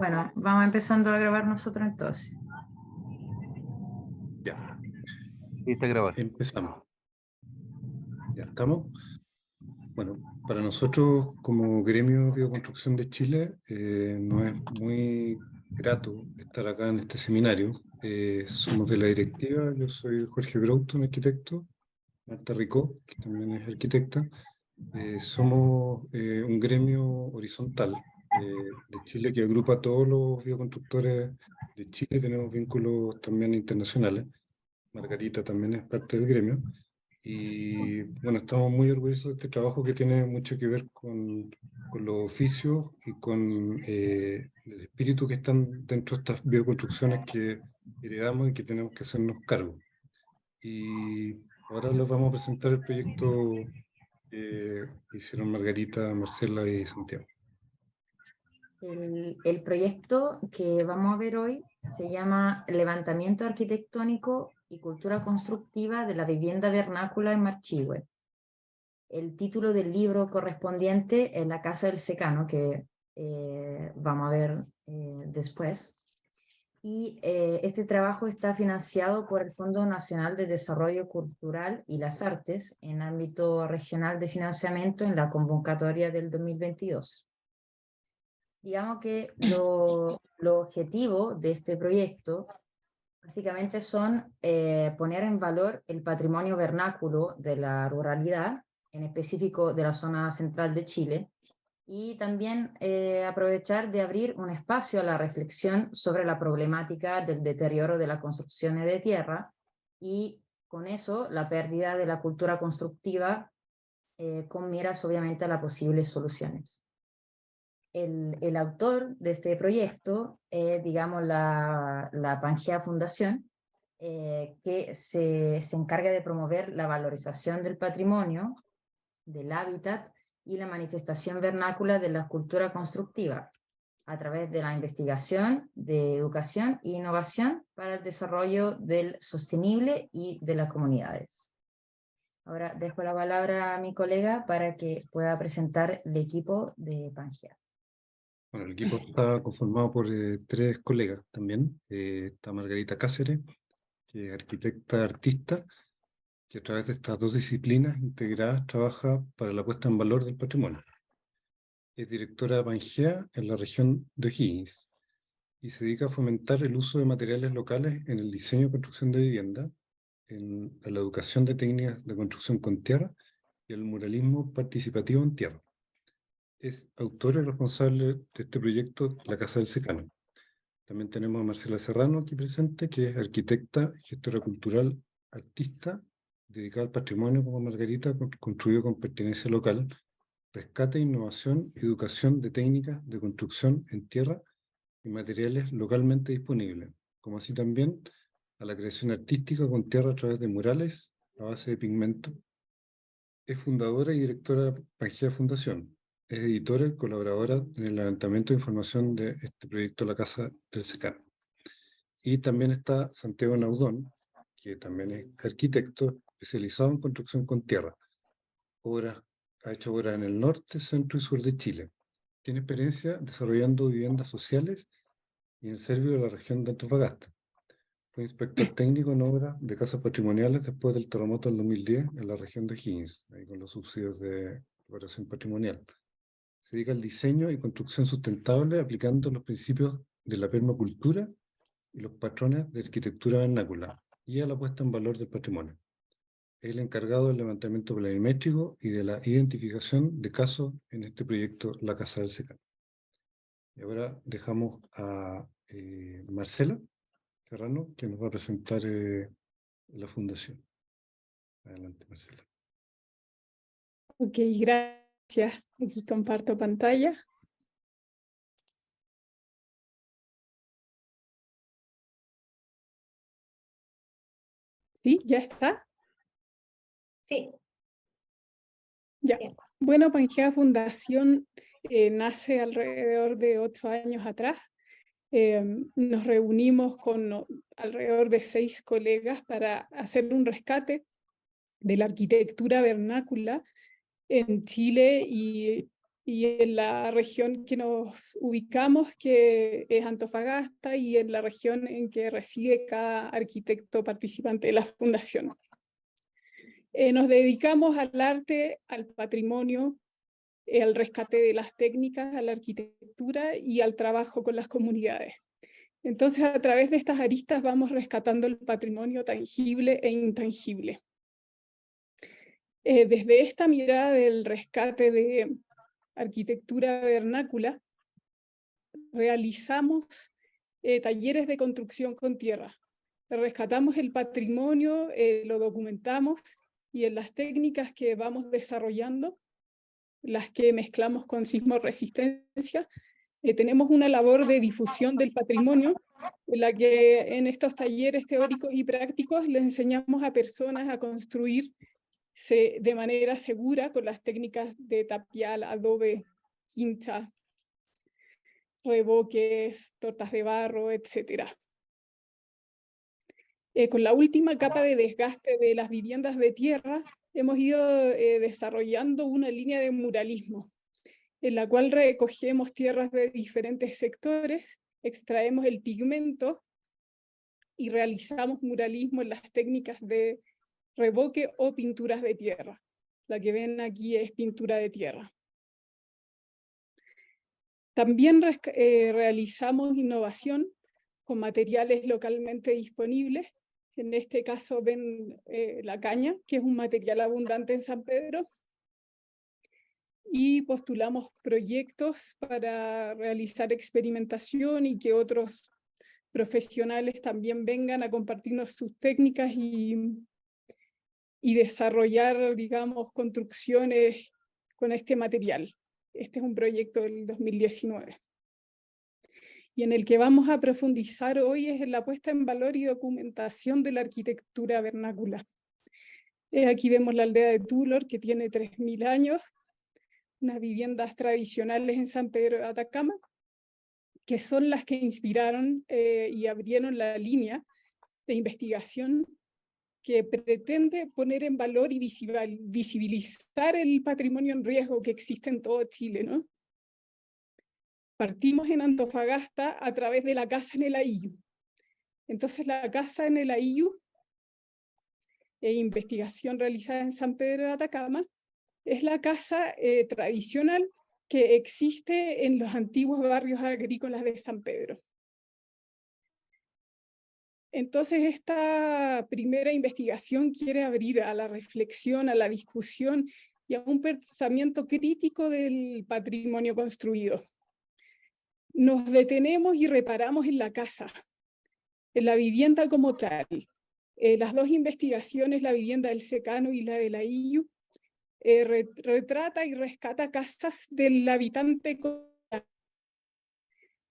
Bueno, vamos empezando a grabar nosotros entonces. Ya. Listo, grabar. Empezamos. ¿Ya estamos? Bueno, para nosotros como Gremio Bioconstrucción de Chile nos es muy grato estar acá en este seminario. Somos de la directiva, yo soy Jorge Broughton, arquitecto, Marta Ricó, que también es arquitecta. Somos un gremio horizontal de Chile que agrupa a todos los bioconstructores de Chile. Tenemos vínculos también internacionales. Margarita también es parte del gremio. Y bueno, estamos muy orgullosos de este trabajo que tiene mucho que ver con los oficios y con el espíritu que están dentro de estas bioconstrucciones que heredamos y que tenemos que hacernos cargo. Y ahora les vamos a presentar el proyecto que hicieron Margarita, Marcela y Santiago. El proyecto que vamos a ver hoy se llama Levantamiento Arquitectónico y Cultura Constructiva de la Vivienda Vernácula en Marchihue. El título del libro correspondiente es La Casa del Secano, que vamos a ver después. Y este trabajo está financiado por el Fondo Nacional de Desarrollo Cultural y las Artes en ámbito regional de financiamiento en la convocatoria del 2022. Digamos que lo objetivo de este proyecto básicamente son poner en valor el patrimonio vernáculo de la ruralidad, en específico de la zona central de Chile, y también aprovechar de abrir un espacio a la reflexión sobre la problemática del deterioro de las construcciones de tierra y con eso la pérdida de la cultura constructiva con miras obviamente a las posibles soluciones. El autor de este proyecto es, digamos, la Pangea Fundación, que se encarga de promover la valorización del patrimonio, del hábitat y la manifestación vernácula de la cultura constructiva a través de la investigación, de educación e innovación para el desarrollo del sostenible y de las comunidades. Ahora dejo la palabra a mi colega para que pueda presentar el equipo de Pangea. Bueno, el equipo está conformado por tres colegas también. Está Margarita Cáceres, que es arquitecta artista, que a través de estas dos disciplinas integradas trabaja para la puesta en valor del patrimonio. Es directora de Pangea en la región de O'Higgins y se dedica a fomentar el uso de materiales locales en el diseño y construcción de vivienda, en la educación de técnicas de construcción con tierra y el muralismo participativo en tierra. Es autora y responsable de este proyecto, La Casa del Secano. También tenemos a Marcela Serrano aquí presente, que es arquitecta, gestora cultural, artista, dedicada al patrimonio como Margarita, construido con pertenencia local, rescate, innovación, educación de técnicas de construcción en tierra y materiales localmente disponibles, como así también a la creación artística con tierra a través de murales a base de pigmento. Es fundadora y directora de Pangea Fundación. Es editora y colaboradora en el levantamiento de información de este proyecto La Casa del Secano. Y también está Santiago Naudón, que también es arquitecto especializado en construcción con tierra. Ha hecho obras en el norte, centro y sur de Chile. Tiene experiencia desarrollando viviendas sociales y en servicio de la región de Antofagasta. Fue inspector técnico en obras de casas patrimoniales después del terremoto del 2010 en la región de Higgins, ahí con los subsidios de reparación patrimonial. Se dedica al diseño y construcción sustentable aplicando los principios de la permacultura y los patrones de arquitectura vernácula y a la puesta en valor del patrimonio. Es el encargado del levantamiento planimétrico y de la identificación de casos en este proyecto La Casa del Secano. Y ahora dejamos a Marcela Serrano, que nos va a presentar la fundación. Adelante, Marcela. Ok, gracias. Aquí comparto pantalla. ¿Sí? ¿Ya está? Sí. Ya. Bien. Bueno, Pangea Fundación nace alrededor de 8 años atrás. Nos reunimos con alrededor de 6 colegas para hacer un rescate de la arquitectura vernácula en Chile y y en la región que nos ubicamos, que es Antofagasta, y en la región en que reside cada arquitecto participante de la fundación. Nos dedicamos al arte, al patrimonio, al rescate de las técnicas, a la arquitectura y al trabajo con las comunidades. Entonces, a través de estas aristas vamos rescatando el patrimonio tangible e intangible. Desde esta mirada del rescate de arquitectura vernácula, realizamos talleres de construcción con tierra. Rescatamos el patrimonio, lo documentamos, y en las técnicas que vamos desarrollando, las que mezclamos con sismoresistencia, tenemos una labor de difusión del patrimonio, en la que en estos talleres teóricos y prácticos le enseñamos a personas a construir de manera segura con las técnicas de tapial, adobe, quincha, revoques, tortas de barro, etc. Con la última capa de desgaste de las viviendas de tierra, hemos ido desarrollando una línea de muralismo, en la cual recogemos tierras de diferentes sectores, extraemos el pigmento y realizamos muralismo en las técnicas de revoque o pinturas de tierra. La que ven aquí es pintura de tierra. También realizamos innovación con materiales localmente disponibles. En este caso ven la caña, que es un material abundante en San Pedro. Y postulamos proyectos para realizar experimentación y que otros profesionales también vengan a compartirnos sus técnicas y desarrollar, digamos, construcciones con este material. Este es un proyecto del 2019. Y en el que vamos a profundizar hoy es en la puesta en valor y documentación de la arquitectura vernácula. Aquí vemos la aldea de Tulor, que tiene 3000 años, unas viviendas tradicionales en San Pedro de Atacama, que son las que inspiraron y abrieron la línea de investigación que pretende poner en valor y visibilizar el patrimonio en riesgo que existe en todo Chile, ¿no? Partimos en Antofagasta a través de la casa en el Ayllu. Entonces la casa en el Ayllu, investigación realizada en San Pedro de Atacama, es la casa tradicional que existe en los antiguos barrios agrícolas de San Pedro. Entonces esta primera investigación quiere abrir a la reflexión, a la discusión y a un pensamiento crítico del patrimonio construido. Nos detenemos y reparamos en la casa, en la vivienda como tal. Las dos investigaciones, la vivienda del Secano y la del Ayllu, retrata y rescata casas del habitante,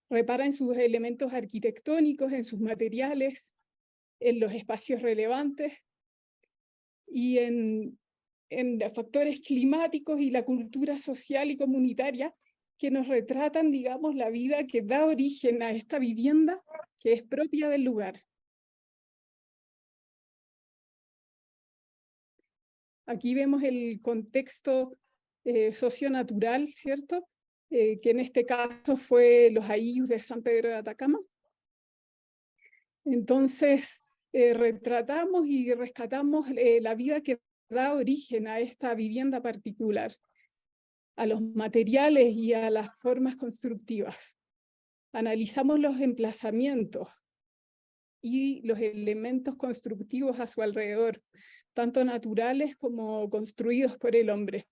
repara en sus elementos arquitectónicos, en sus materiales, en los espacios relevantes y en los factores climáticos y la cultura social y comunitaria que nos retratan, digamos, la vida que da origen a esta vivienda que es propia del lugar. Aquí vemos el contexto socionatural, ¿cierto? Que en este caso fue los Ayllus de San Pedro de Atacama. Entonces, retratamos y rescatamos la vida que da origen a esta vivienda particular, a los materiales y a las formas constructivas. Analizamos los emplazamientos y los elementos constructivos a su alrededor, tanto naturales como construidos por el hombre.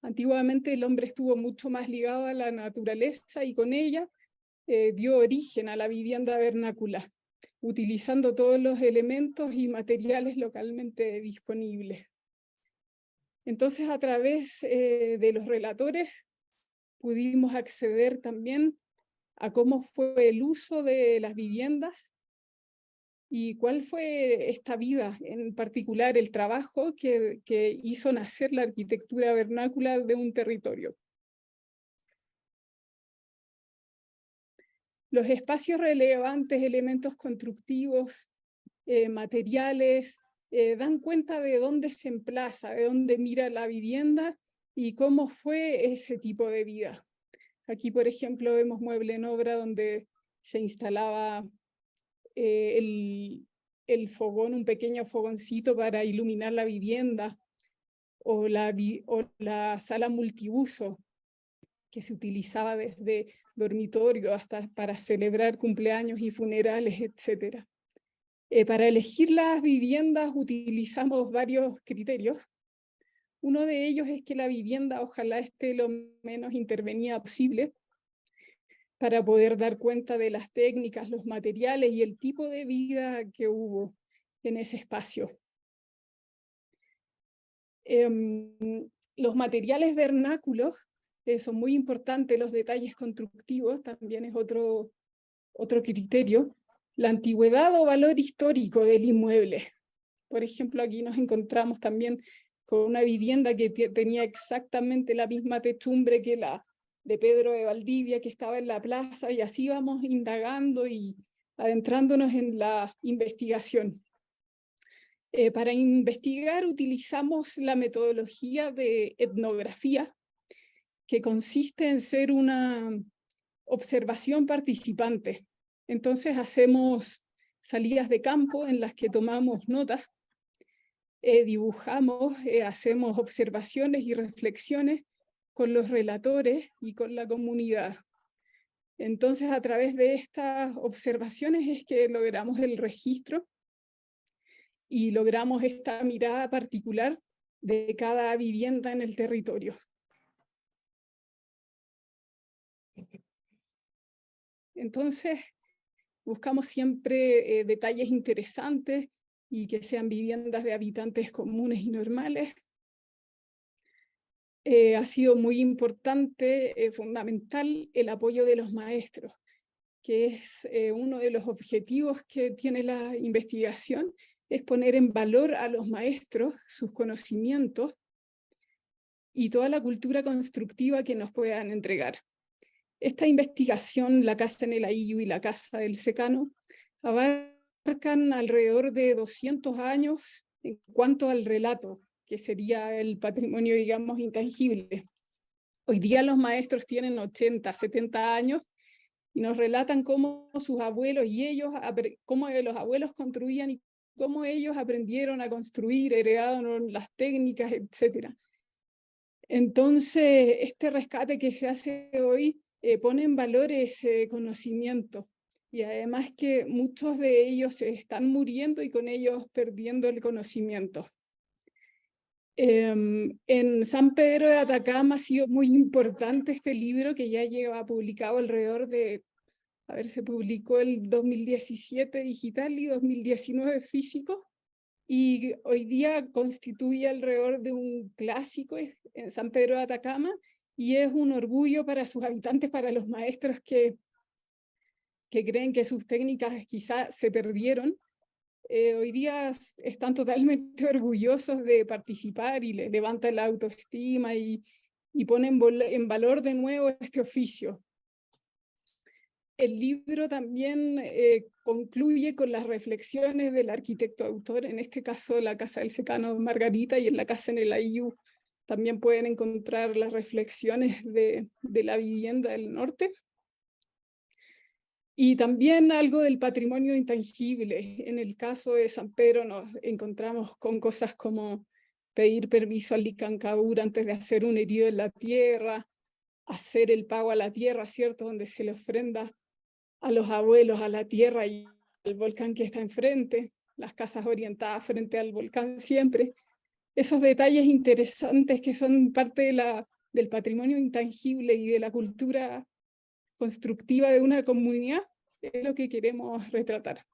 Antiguamente el hombre estuvo mucho más ligado a la naturaleza y con ella dio origen a la vivienda vernácula, utilizando todos los elementos y materiales localmente disponibles. Entonces, a través de los relatores pudimos acceder también a cómo fue el uso de las viviendas y cuál fue esta vida, en particular el trabajo que hizo nacer la arquitectura vernácula de un territorio. Los espacios relevantes, elementos constructivos, materiales, dan cuenta de dónde se emplaza, de dónde mira la vivienda y cómo fue ese tipo de vida. Aquí, por ejemplo, vemos mueble en obra donde se instalaba el fogón, un pequeño fogoncito para iluminar la vivienda, o la sala multiuso, que se utilizaba desde dormitorio hasta para celebrar cumpleaños y funerales, etc. Para elegir las viviendas utilizamos varios criterios. Uno de ellos es que la vivienda ojalá esté lo menos intervenida posible, para poder dar cuenta de las técnicas, los materiales y el tipo de vida que hubo en ese espacio. Los materiales vernáculos son muy importantes, los detalles constructivos también es otro criterio. La antigüedad o valor histórico del inmueble. Por ejemplo, aquí nos encontramos también con una vivienda que tenía exactamente la misma techumbre que la de Pedro de Valdivia, que estaba en la plaza, y así vamos indagando y adentrándonos en la investigación. Para investigar utilizamos la metodología de etnografía, que consiste en ser una observación participante. Entonces hacemos salidas de campo en las que tomamos notas, dibujamos, hacemos observaciones y reflexiones con los relatores y con la comunidad. Entonces, a través de estas observaciones es que logramos el registro y logramos esta mirada particular de cada vivienda en el territorio. Entonces, buscamos siempre detalles interesantes y que sean viviendas de habitantes comunes y normales. Ha sido muy importante, fundamental, el apoyo de los maestros, que es uno de los objetivos que tiene la investigación, es poner en valor a los maestros, sus conocimientos y toda la cultura constructiva que nos puedan entregar. Esta investigación, la Casa en el Ayllu y la Casa del Secano, abarcan alrededor de 200 años en cuanto al relato, que sería el patrimonio, digamos, intangible. Hoy día los maestros tienen 80, 70 años y nos relatan cómo sus abuelos y ellos, cómo los abuelos construían y cómo ellos aprendieron a construir, heredaron las técnicas, etc. Entonces, este rescate que se hace hoy pone en valor ese conocimiento, y además que muchos de ellos se están muriendo y con ellos perdiendo el conocimiento. En San Pedro de Atacama ha sido muy importante este libro, que ya lleva publicado alrededor de, se publicó el 2017 digital y 2019 físico, y hoy día constituye alrededor de un clásico en San Pedro de Atacama, y es un orgullo para sus habitantes, para los maestros que creen que sus técnicas quizás se perdieron. Hoy día están totalmente orgullosos de participar y les levantan la autoestima y ponen en valor de nuevo este oficio. El libro también concluye con las reflexiones del arquitecto autor, en este caso la Casa del Secano Margarita, y en la Casa en el Ayllu también pueden encontrar las reflexiones de la vivienda del norte. Y también algo del patrimonio intangible. En el caso de San Pedro nos encontramos con cosas como pedir permiso al Licancabur antes de hacer un herido en la tierra, hacer el pago a la tierra, ¿cierto?, donde se le ofrenda a los abuelos a la tierra y al volcán que está enfrente, las casas orientadas frente al volcán siempre. Esos detalles interesantes que son parte del patrimonio intangible y de la cultura constructiva de una comunidad, es lo que queremos retratar.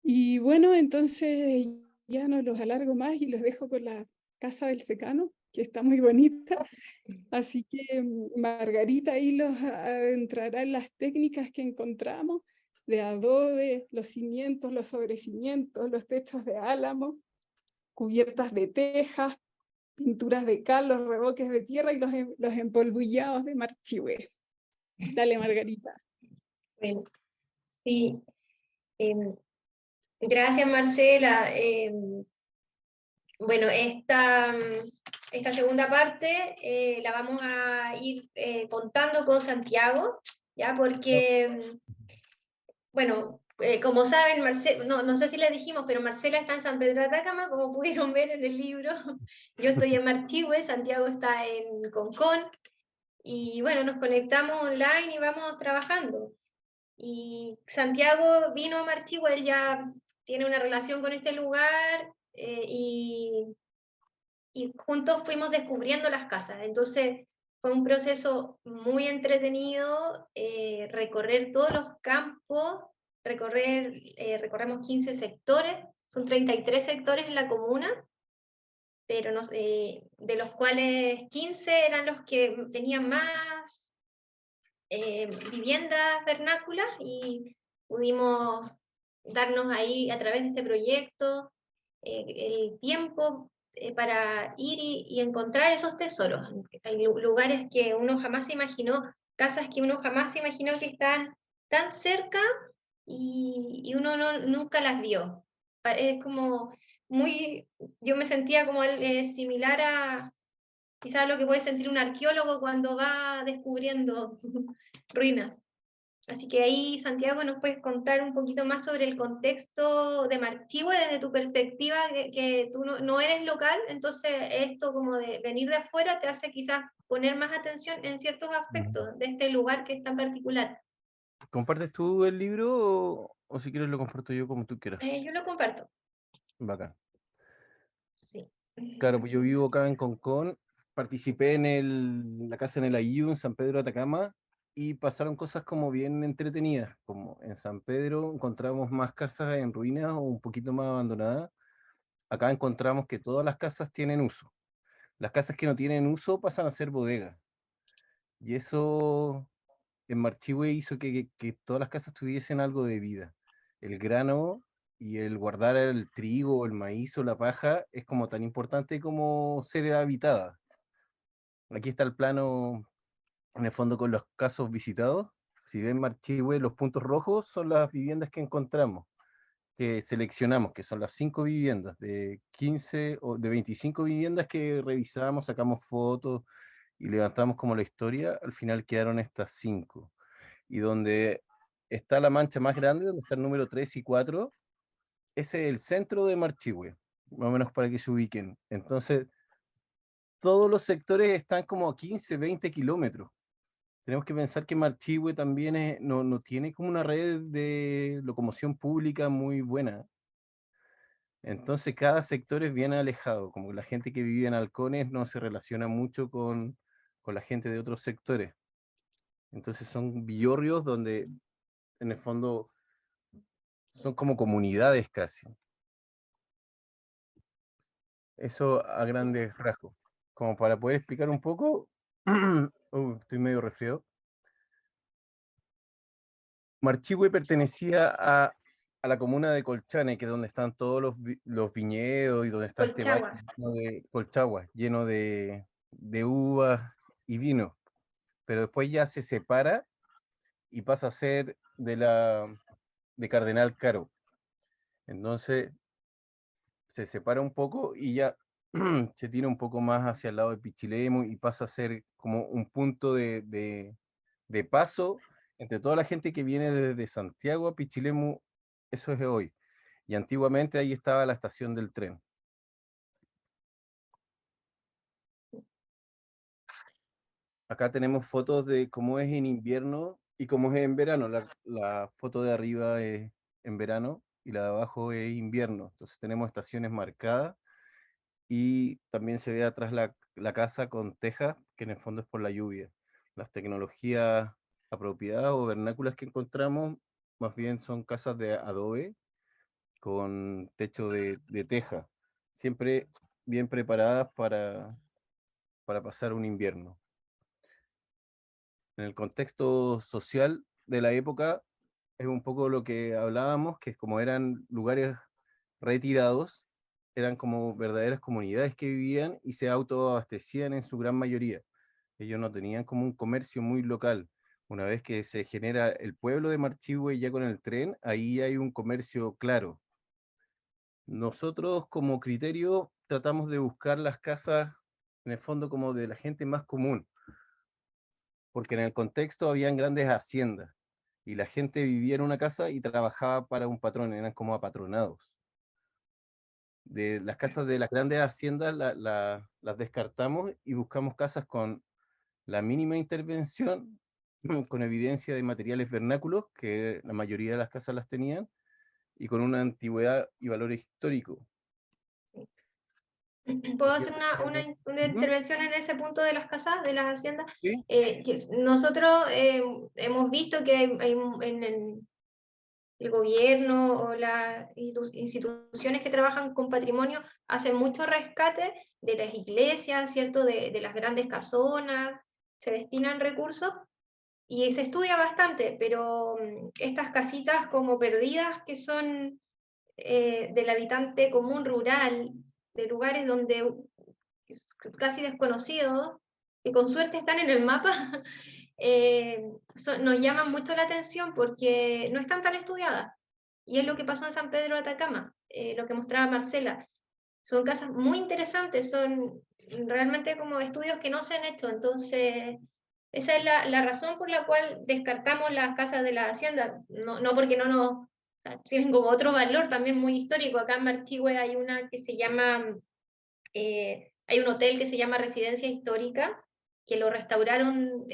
Y bueno, entonces ya no los alargo más y los dejo con la Casa del Secano, que está muy bonita. Así que Margarita ahí los adentrará en las técnicas que encontramos de adobe, los cimientos, los sobrecimientos, los techos de álamo, cubiertas de tejas, pinturas de cal, los revoques de tierra y los empolvollados de marchihue. Dale, Margarita. Bueno, sí. Gracias, Marcela. Bueno, esta segunda parte la vamos a ir contando con Santiago, ¿ya? Porque, bueno, como saben, no sé si les dijimos, pero Marcela está en San Pedro de Atacama, como pudieron ver en el libro. Yo estoy en Marchihue, Santiago está en Concón, y bueno, nos conectamos online y vamos trabajando. Y Santiago vino a Marchihue, él ya tiene una relación con este lugar, y juntos fuimos descubriendo las casas. Entonces fue un proceso muy entretenido, recorrer todos los campos, recorremos 15 sectores, son 33 sectores en la comuna, pero de los cuales 15 eran los que tenían más viviendas vernáculas, y pudimos darnos ahí a través de este proyecto el tiempo para ir y encontrar esos tesoros. Hay lugares que uno jamás se imaginó, casas que uno jamás se imaginó que están tan cerca, y uno nunca las vio. Es como yo me sentía como similar a quizás lo que puede sentir un arqueólogo cuando va descubriendo ruinas. Así que ahí, Santiago, nos puedes contar un poquito más sobre el contexto de Marchihue desde tu perspectiva, que tú no eres local, entonces esto como de venir de afuera te hace quizás poner más atención en ciertos aspectos de este lugar que es tan particular. ¿Compartes tú el libro o si quieres lo comparto yo como tú quieras? Yo lo comparto. Bacán. Sí. Claro, pues yo vivo acá en Concón, participé en la casa en el Ayiu, en San Pedro de Atacama, y pasaron cosas como bien entretenidas, como en San Pedro encontramos más casas en ruinas o un poquito más abandonadas. Acá encontramos que todas las casas tienen uso. Las casas que no tienen uso pasan a ser bodegas. Y eso en Marchihue hizo que todas las casas tuviesen algo de vida. El grano y el guardar el trigo, el maíz o la paja es como tan importante como ser habitada. Aquí está el plano, en el fondo, con los casos visitados. Si ven Marchihue, los puntos rojos son las viviendas que encontramos, que seleccionamos, que son las 5 viviendas, de 15 o de 25 viviendas que revisamos, sacamos fotos y levantamos como la historia. Al final quedaron estas 5. Y donde está la mancha más grande, donde está el número 3 y 4, ese es el centro de Marchihue, más o menos para que se ubiquen. Entonces, todos los sectores están como a 15, 20 kilómetros. Tenemos que pensar que Marchihue también no tiene como una red de locomoción pública muy buena. Entonces, cada sector es bien alejado, como que la gente que vive en halcones no se relaciona mucho con la gente de otros sectores. Entonces, son villorrios donde, en el fondo, son como comunidades casi. Eso a grandes rasgos. Como para poder explicar un poco, estoy medio resfriado. Marchihue pertenecía a la comuna de Colchane, que es donde están todos los viñedos y donde está este valle Colchagua. lleno de Colchagua, lleno de uvas y vino. Pero después ya se separa y pasa a ser de Cardenal Caro. Entonces se separa un poco y ya se tira un poco más hacia el lado de Pichilemu y pasa a ser como un punto de paso entre toda la gente que viene desde Santiago a Pichilemu. Eso es hoy. Y antiguamente ahí estaba la estación del tren. Acá tenemos fotos de cómo es en invierno y cómo es en verano. La foto de arriba es en verano y la de abajo es invierno. Entonces tenemos estaciones marcadas y también se ve atrás la casa con tejas, que en el fondo es por la lluvia. Las tecnologías apropiadas o vernáculas que encontramos más bien son casas de adobe con techo de teja, siempre bien preparadas para pasar un invierno. En el contexto social de la época es un poco lo que hablábamos, que como eran lugares retirados, eran como verdaderas comunidades que vivían y se autoabastecían en su gran mayoría. Ellos no tenían como un comercio muy local. Una vez que se genera el pueblo de Marchihue ya con el tren, ahí hay un comercio claro. Nosotros como criterio tratamos de buscar las casas en el fondo como de la gente más común, porque en el contexto habían grandes haciendas y la gente vivía en una casa y trabajaba para un patrón, eran como apatronados. De las casas de las grandes haciendas las descartamos y buscamos casas con la mínima intervención, con evidencia de materiales vernáculos, que la mayoría de las casas las tenían, y con una antigüedad y valor histórico. ¿Puedo hacer una intervención en ese punto de las casas, de las haciendas? ¿Sí? Nosotros hemos visto que hay en el gobierno o las instituciones que trabajan con patrimonio hacen mucho rescate de las iglesias, ¿cierto? De las grandes casonas, se destinan recursos y se estudia bastante, pero estas casitas como perdidas que son del habitante común rural, de lugares donde es casi desconocidos, que con suerte están en el mapa, nos llaman mucho la atención porque no están tan estudiadas. Y es lo que pasó en San Pedro de Atacama, lo que mostraba Marcela. Son casas muy interesantes, son realmente como estudios que no se han hecho, entonces esa es la razón por la cual descartamos las casas de la hacienda, no porque no nos, o sea, tienen como otro valor también muy histórico. Acá en Marchihue hay una que se llama, hay un hotel que se llama Residencia Histórica, que lo restauraron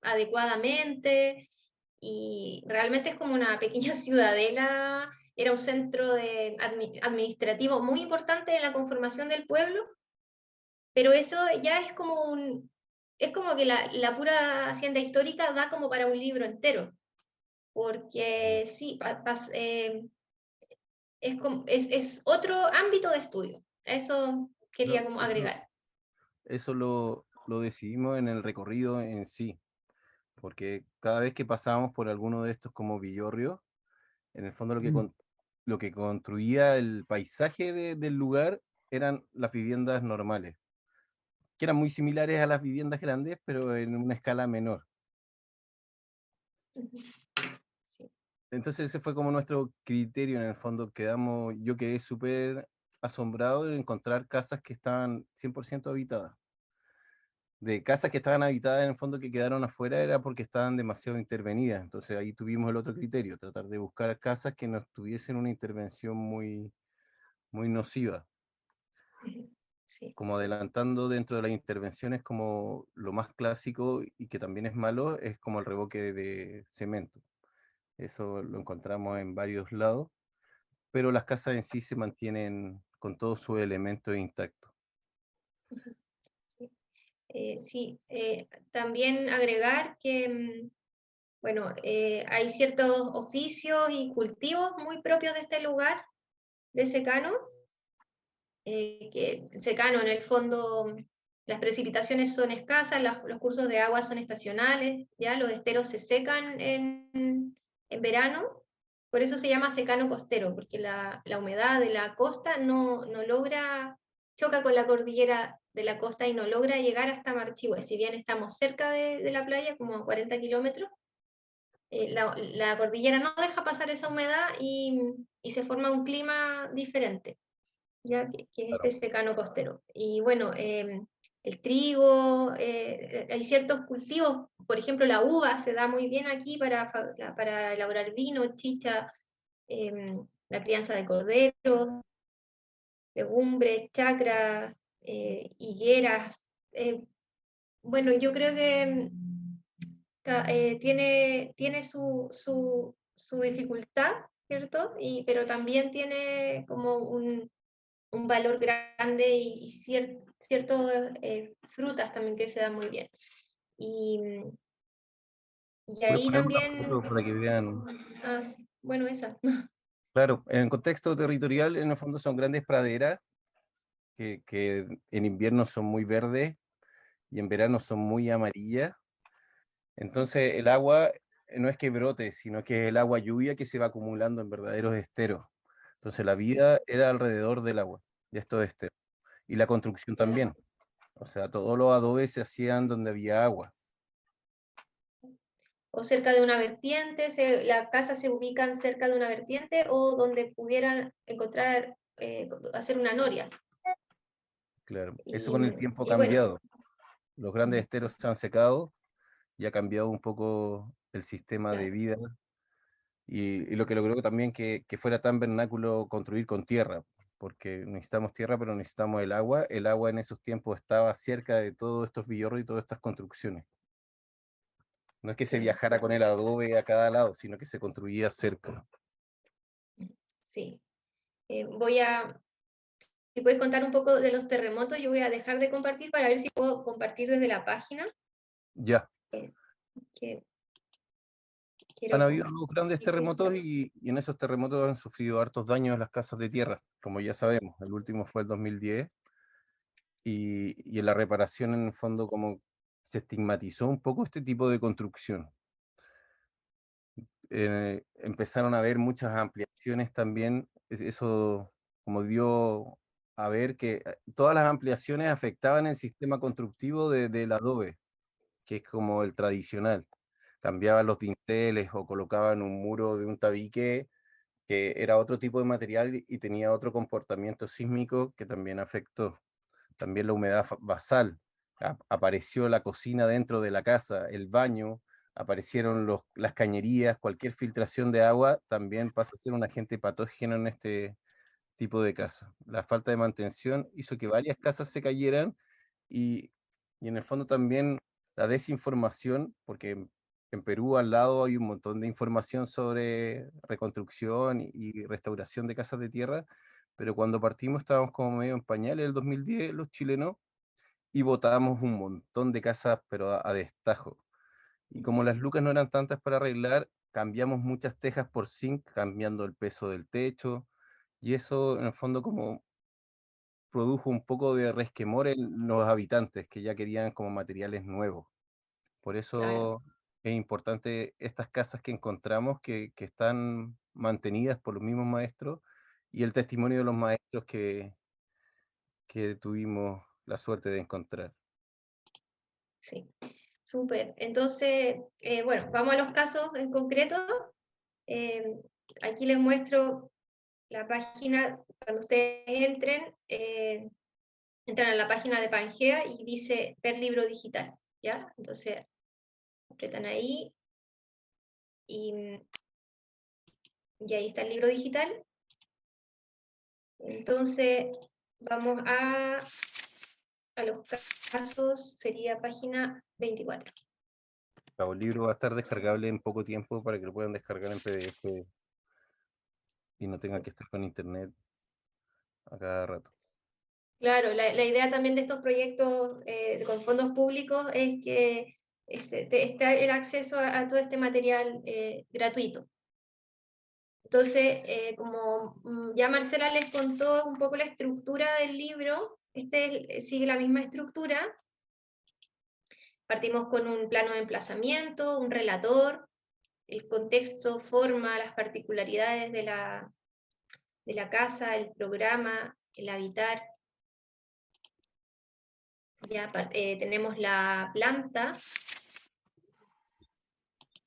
adecuadamente, y realmente es como una pequeña ciudadela, era un centro administrativo muy importante en la conformación del pueblo, pero eso ya es como es como que la pura hacienda histórica da como para un libro entero, porque sí, es otro ámbito de estudio, eso quería No, como agregar. eso lo decidimos en el recorrido en sí, porque cada vez que pasábamos por alguno de estos como villorrios, en el fondo lo que construía el paisaje del lugar eran las viviendas normales, que eran muy similares a las viviendas grandes, pero en una escala menor. Sí. Entonces ese fue como nuestro criterio en el fondo. Yo quedé súper asombrado de encontrar casas que estaban 100% habitadas. De casas que estaban habitadas en el fondo que quedaron afuera era porque estaban demasiado intervenidas. Entonces ahí tuvimos el otro criterio, tratar de buscar casas que no tuviesen una intervención muy, muy nociva. Sí. Como adelantando dentro de las intervenciones, como lo más clásico y que también es malo, es como el revoque de cemento. Eso lo encontramos en varios lados, pero las casas en sí se mantienen con todos sus elementos intactos. Sí, también agregar que, bueno, hay ciertos oficios y cultivos muy propios de este lugar, de secano, que secano en el fondo las precipitaciones son escasas, los cursos de agua son estacionales, ya los esteros se secan en verano, por eso se llama secano costero, porque la humedad de la costa no logra, choca con la cordillera de la costa y no logra llegar hasta Marchihue. Si bien estamos cerca de la playa, como a 40 kilómetros, la cordillera no deja pasar esa humedad y se forma un clima diferente, ya que es este secano costero. Y bueno, el trigo, hay ciertos cultivos, por ejemplo la uva se da muy bien aquí para elaborar vino, chicha, la crianza de corderos, legumbres, chacras, higueras. Bueno, yo creo que tiene su dificultad, ¿cierto? Pero también tiene como un valor grande y ciertas frutas también que se dan muy bien. Y ahí Ponemos una también, foto para que vean. sí, bueno, esa. Claro, en el contexto territorial, en el fondo son grandes praderas que en invierno son muy verdes y en verano son muy amarillas. Entonces el agua no es que brote, sino que es el agua lluvia que se va acumulando en verdaderos esteros. Entonces la vida era alrededor del agua, de estos esteros. Y la construcción también. O sea, todos los adobes se hacían donde había agua. O cerca de una vertiente, las casas se ubican cerca de una vertiente o donde pudieran encontrar, hacer una noria. Claro, eso con el tiempo ha y bueno, cambiado. Los grandes esteros se han secado y ha cambiado un poco el sistema de claro, vida y lo que logró también que fuera tan vernáculo construir con tierra, porque necesitamos tierra, pero necesitamos el agua. El agua en esos tiempos estaba cerca de todos estos villorros y todas estas construcciones. No es que se claro, viajara con el adobe a cada lado, sino que se construía cerca. sí. Si puedes contar un poco de los terremotos, yo voy a dejar de compartir para ver si puedo compartir desde la página Ya, que han quiero habido dos grandes compartir. terremotos y en esos terremotos han sufrido hartos daños las casas de tierra, como ya sabemos. El último fue el 2010 y en la reparación en el fondo como se estigmatizó un poco este tipo de construcción. Empezaron a haber muchas ampliaciones también, eso como dio a ver que todas las ampliaciones afectaban el sistema constructivo del adobe, que es como el tradicional. Cambiaban los dinteles o colocaban un muro de un tabique que era otro tipo de material y tenía otro comportamiento sísmico que también afectó. También la humedad basal. Apareció la cocina dentro de la casa, el baño, aparecieron las cañerías, cualquier filtración de agua también pasa a ser un agente patógeno en este tipo de casa. La falta de mantención hizo que varias casas se cayeran y, y en el fondo también la desinformación, porque en Perú al lado hay un montón de información sobre reconstrucción y restauración de casas de tierra, pero cuando partimos estábamos como medio en pañales el 2010 los chilenos y botábamos un montón de casas, pero a destajo. Y como las lucas no eran tantas para arreglar, cambiamos muchas tejas por zinc, cambiando el peso del techo, y eso en el fondo como produjo un poco de resquemor en los habitantes que ya querían como materiales nuevos. Por Claro, eso es importante estas casas que encontramos que están mantenidas por los mismos maestros y el testimonio de los maestros que tuvimos la suerte de encontrar. sí. Súper. Entonces, bueno, vamos a los casos en concreto. Aquí les muestro la página, cuando ustedes entran a la página de Pangea y dice ver libro digital, ¿ya? Entonces, apretan ahí y ahí está el libro digital. Entonces, vamos a los casos, sería página 24. El libro va a estar descargable en poco tiempo para que lo puedan descargar en PDF y no tengan que estar con internet a cada rato. Claro, la idea también de estos proyectos con fondos públicos es que esté el acceso a todo este material gratuito. Entonces, como ya Marcela les contó un poco la estructura del libro, sigue la misma estructura. Partimos con un plano de emplazamiento, un relator, el contexto forma las particularidades de la casa, el programa, el habitar. Ya tenemos la planta,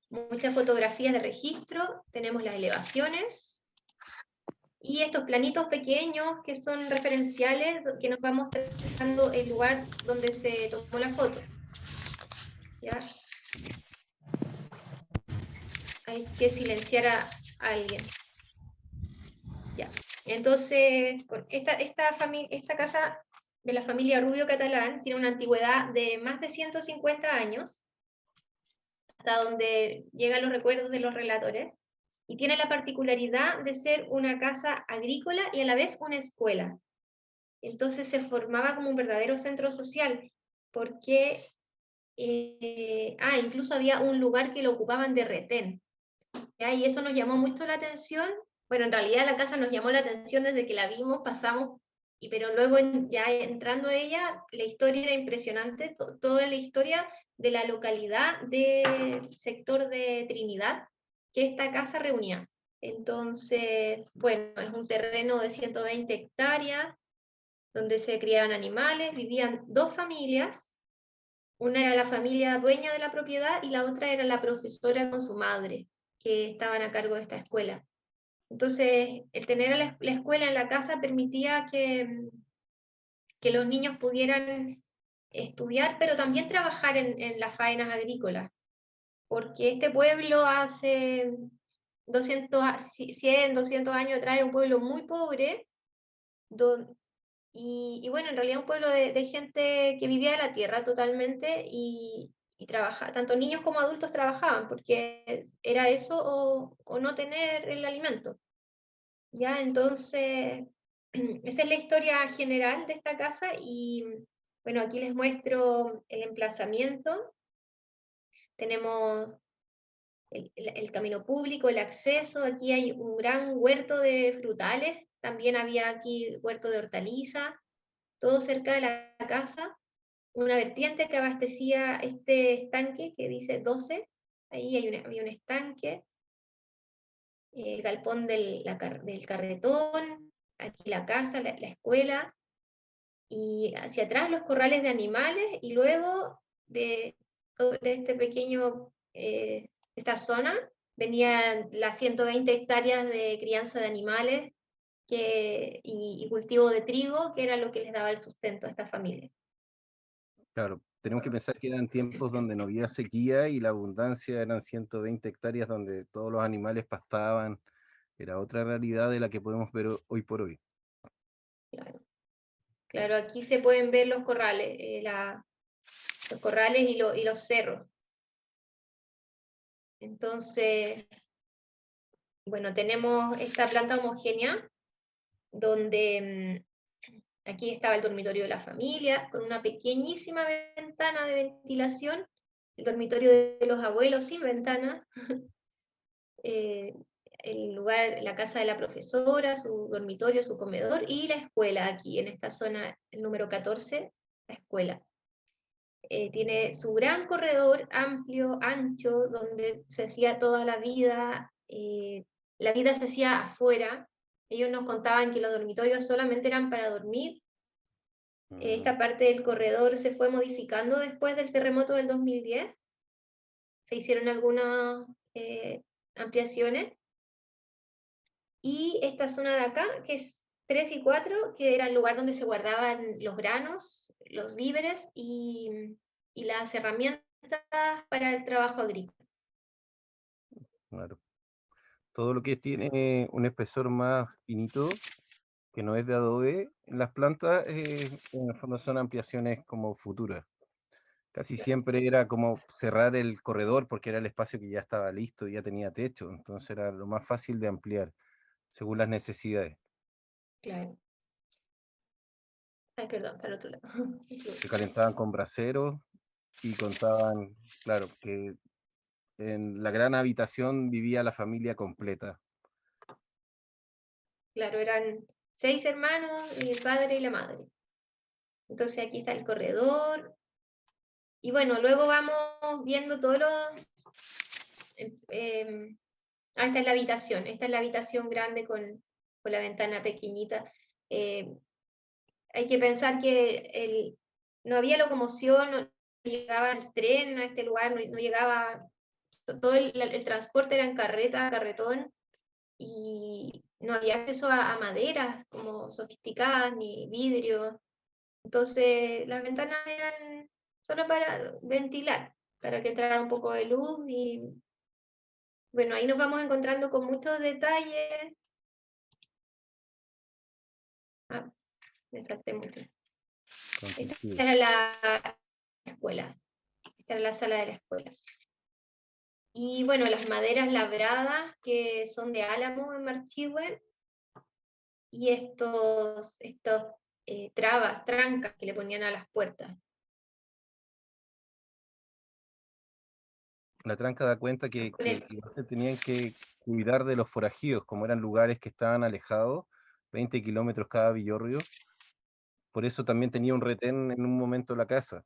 muchas fotografías de registro, tenemos las elevaciones y estos planitos pequeños que son referenciales que nos va mostrando el lugar donde se tomó la foto. ¿Ya? Hay que silenciar a alguien. Ya. Entonces, esta casa de la familia Rubio Catalán tiene una antigüedad de más de 150 años, hasta donde llegan los recuerdos de los relatores, y tiene la particularidad de ser una casa agrícola y a la vez una escuela. Entonces se formaba como un verdadero centro social, porque incluso había un lugar que lo ocupaban de retén. ¿Ya? Y eso nos llamó mucho la atención. Bueno, en realidad la casa nos llamó la atención desde que la vimos, pasamos, pero luego ya entrando a ella, la historia era impresionante, toda la historia de la localidad del sector de Trinidad que esta casa reunía. Entonces, bueno, es un terreno de 120 hectáreas, donde se criaban animales, vivían dos familias, una era la familia dueña de la propiedad y la otra era la profesora con su madre, que estaban a cargo de esta escuela. Entonces, el tener la escuela en la casa permitía que que los niños pudieran estudiar, pero también trabajar en las faenas agrícolas, porque este pueblo hace 100, 200 años atrás era un pueblo muy pobre, y bueno, en realidad un pueblo de gente que vivía de la tierra totalmente, y trabajaba, tanto niños como adultos trabajaban, porque era eso o no tener el alimento. ¿Ya? Entonces, esa es la historia general de esta casa, y bueno, aquí les muestro el emplazamiento. Tenemos el camino público, el acceso, aquí hay un gran huerto de frutales, también había aquí huerto de hortalizas, todo cerca de la casa, una vertiente que abastecía este estanque que dice 12, ahí había un estanque, el galpón del carretón, aquí la casa, la escuela, y hacia atrás los corrales de animales, y luego de este pequeño, esta zona, venían las 120 hectáreas de crianza de animales y cultivo de trigo, que era lo que les daba el sustento a esta familia. Claro, tenemos que pensar que eran tiempos donde no había sequía y la abundancia eran 120 hectáreas donde todos los animales pastaban. Era otra realidad de la que podemos ver hoy por hoy. Claro, claro, aquí se pueden ver los corrales, los corrales y los cerros. Entonces, bueno, tenemos esta planta homogénea donde aquí estaba el dormitorio de la familia, con una pequeñísima ventana de ventilación, el dormitorio de los abuelos sin ventana, el lugar, la casa de la profesora, su dormitorio, su comedor, y la escuela aquí, en esta zona, el número 14, la escuela. Tiene su gran corredor amplio, ancho, donde se hacía toda la vida se hacía afuera. Ellos nos contaban que los dormitorios solamente eran para dormir. Esta parte del corredor se fue modificando después del terremoto del 2010. Se hicieron algunas ampliaciones. Y esta zona de acá, que es 3 y 4, que era el lugar donde se guardaban los granos, los víveres y las herramientas para el trabajo agrícola. Claro. Todo lo que tiene un espesor más finito, que no es de adobe, en las plantas, en el fondo son ampliaciones como futuras. Casi siempre era como cerrar el corredor porque era el espacio que ya estaba listo, ya tenía techo, entonces era lo más fácil de ampliar según las necesidades. Claro. Ay, perdón, para el otro lado. Se calentaban con braseros y contaban, claro, que en la gran habitación vivía la familia completa. Claro, eran 6 hermanos, y el padre y la madre. Entonces aquí está el corredor. Y bueno, luego vamos viendo todos los... esta es la habitación. Esta es la habitación grande con la ventana pequeñita. Hay que pensar que no había locomoción, no llegaba el tren a este lugar, no llegaba... Todo el transporte era en carreta, carretón, y no había acceso a maderas como sofisticadas ni vidrio. Entonces las ventanas eran solo para ventilar, para que entrara un poco de luz, y bueno, ahí nos vamos encontrando con muchos detalles. Me salté mucho. Esta era la escuela, esta era la sala de la escuela. Y bueno, las maderas labradas que son de álamo en Marchihue, y estos trancas que le ponían a las puertas. La tranca da cuenta que igual se tenían que cuidar de los forajidos, como eran lugares que estaban alejados, 20 kilómetros cada villorrio. Por eso también tenía un retén en un momento la casa.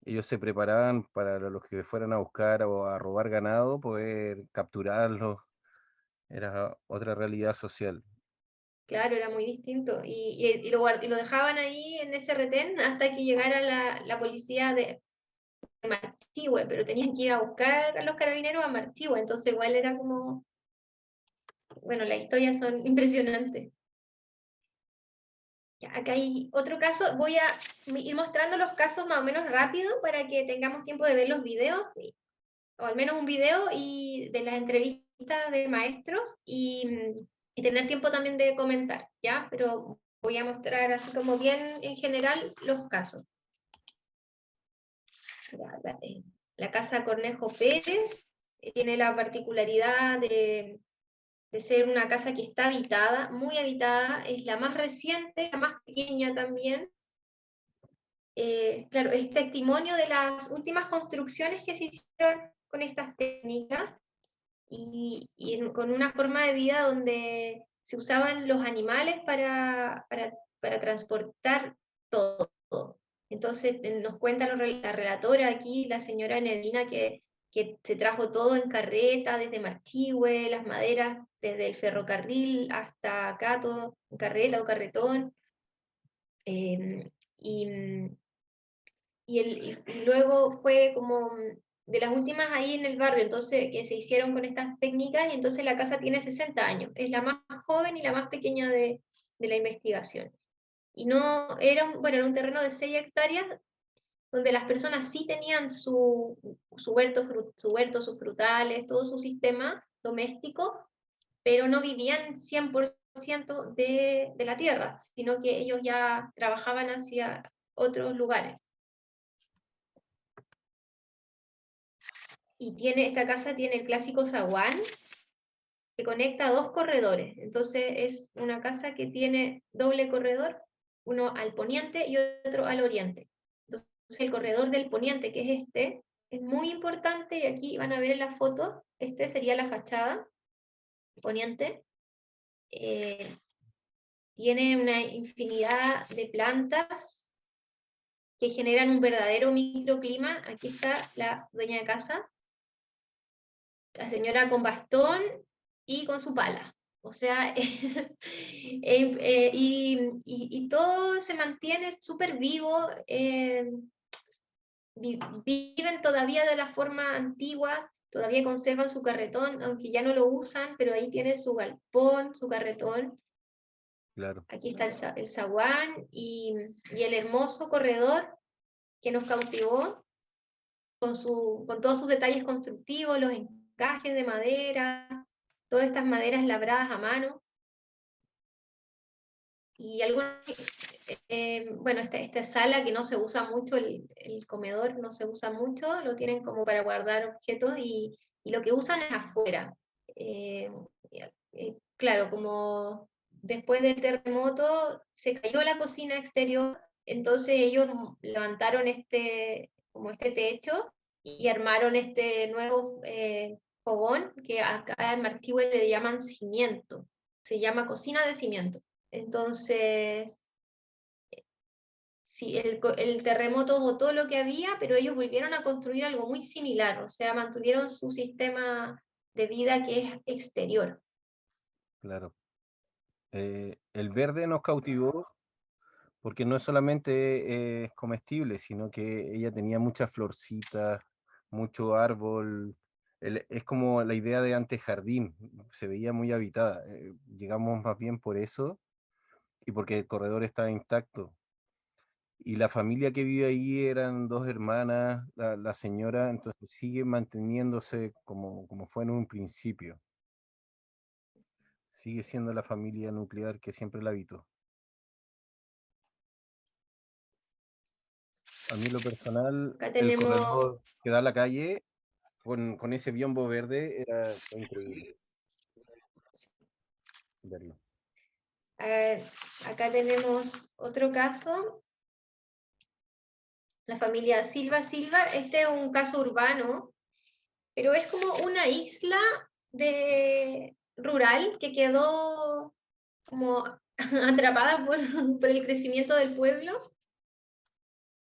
Ellos se preparaban para los que fueran a buscar o a robar ganado, poder capturarlos. Era otra realidad social. Claro, era muy distinto. Y lo dejaban ahí en ese retén hasta que llegara la policía de Marchihue, pero tenían que ir a buscar a los carabineros a Marchihue, entonces igual era como... Bueno, las historias son impresionantes. Ya, acá hay otro caso, voy a ir mostrando los casos más o menos rápido para que tengamos tiempo de ver los videos, o al menos un video y de las entrevistas de maestros y tener tiempo también de comentar, ¿ya? Pero voy a mostrar así como bien en general los casos. La Casa Cornejo Pérez tiene la particularidad de ser una casa que está habitada, muy habitada, es la más reciente, la más pequeña también. Claro, es testimonio de las últimas construcciones que se hicieron con estas técnicas y con una forma de vida donde se usaban los animales para transportar todo. Entonces nos cuenta la relatora aquí, la señora Nedina, que se trajo todo en carreta, desde Marchihue, las maderas, desde el ferrocarril hasta acá, todo en carreta o carretón. Y luego fue como de las últimas ahí en el barrio, entonces, que se hicieron con estas técnicas, y entonces la casa tiene 60 años, es la más joven y la más pequeña de la investigación. Y no, bueno, era un terreno de 6 hectáreas, donde las personas sí tenían su huerto, sus frutales, todo su sistema doméstico, pero no vivían 100% de la tierra, sino que ellos ya trabajaban hacia otros lugares. Y esta casa tiene el clásico zaguán, que conecta 2 corredores. Entonces es una casa que tiene doble corredor, uno al poniente y otro al oriente. Entonces el corredor del poniente, que es este, es muy importante, y aquí van a ver en la foto, este sería la fachada poniente. Tiene una infinidad de plantas que generan un verdadero microclima. Aquí está la dueña de casa, la señora con bastón y con su pala. O sea, y todo se mantiene súper vivo, viven todavía de la forma antigua, todavía conservan su carretón, aunque ya no lo usan, pero ahí tiene su galpón, su carretón. Claro. Aquí está el zaguán y el hermoso corredor que nos cautivó con todos sus detalles constructivos, los encajes de madera, todas estas maderas labradas a mano. Y bueno, esta sala que no se usa mucho, el comedor no se usa mucho, lo tienen como para guardar objetos, y lo que usan es afuera. Claro, como después del terremoto se cayó la cocina exterior, entonces ellos levantaron como este techo y armaron este nuevo fogón, que acá en Marchihue le llaman cimiento, se llama cocina de cimiento. Entonces, sí, el terremoto botó lo que había, pero ellos volvieron a construir algo muy similar, o sea, mantuvieron su sistema de vida que es exterior. Claro. El verde nos cautivó porque no solamente es comestible, sino que ella tenía muchas florcitas, mucho árbol. Es como la idea de antejardín, se veía muy habitada. Llegamos más bien por eso y porque el corredor estaba intacto. Y la familia que vive ahí eran 2 hermanas, la señora, entonces sigue manteniéndose como fue en un principio. Sigue siendo la familia nuclear que siempre la habitó. A mí en lo personal, Acá el tenemos, corredor que da a la calle con ese biombo verde fue increíble verlo. acá tenemos otro caso, la familia Silva. Este es un caso urbano, pero es como una isla rural que quedó como atrapada por el crecimiento del pueblo,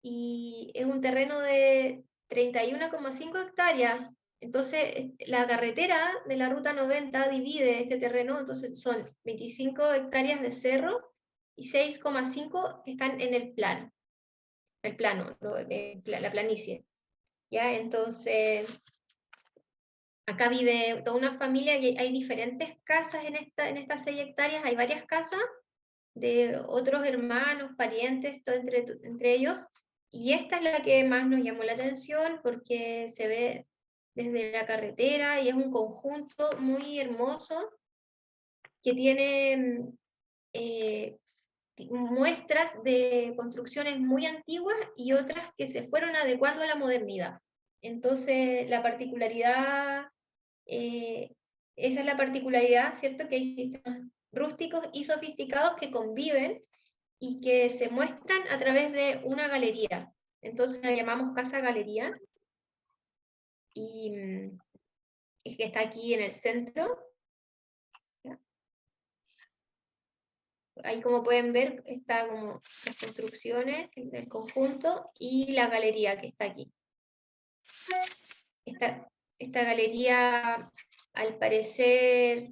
y es un terreno de 31,5 hectáreas. Entonces, la carretera de la Ruta 90 divide este terreno, entonces son 25 hectáreas de cerro y 6,5 están en el plano, la planicie. ¿Ya? Entonces, acá vive toda una familia, y hay diferentes casas en estas 6 hectáreas, hay varias casas de otros hermanos, parientes, todo entre ellos. Y esta es la que más nos llamó la atención porque se ve desde la carretera y es un conjunto muy hermoso que tiene muestras de construcciones muy antiguas y otras que se fueron adecuando a la modernidad. Entonces, la particularidad, esa es la particularidad, ¿cierto? Que hay sistemas rústicos y sofisticados que conviven y que se muestran a través de una galería. Entonces la llamamos casa galería y que está aquí en el centro. Ahí, como pueden ver, está como las construcciones del conjunto y la galería que está aquí. Esta galería, al parecer,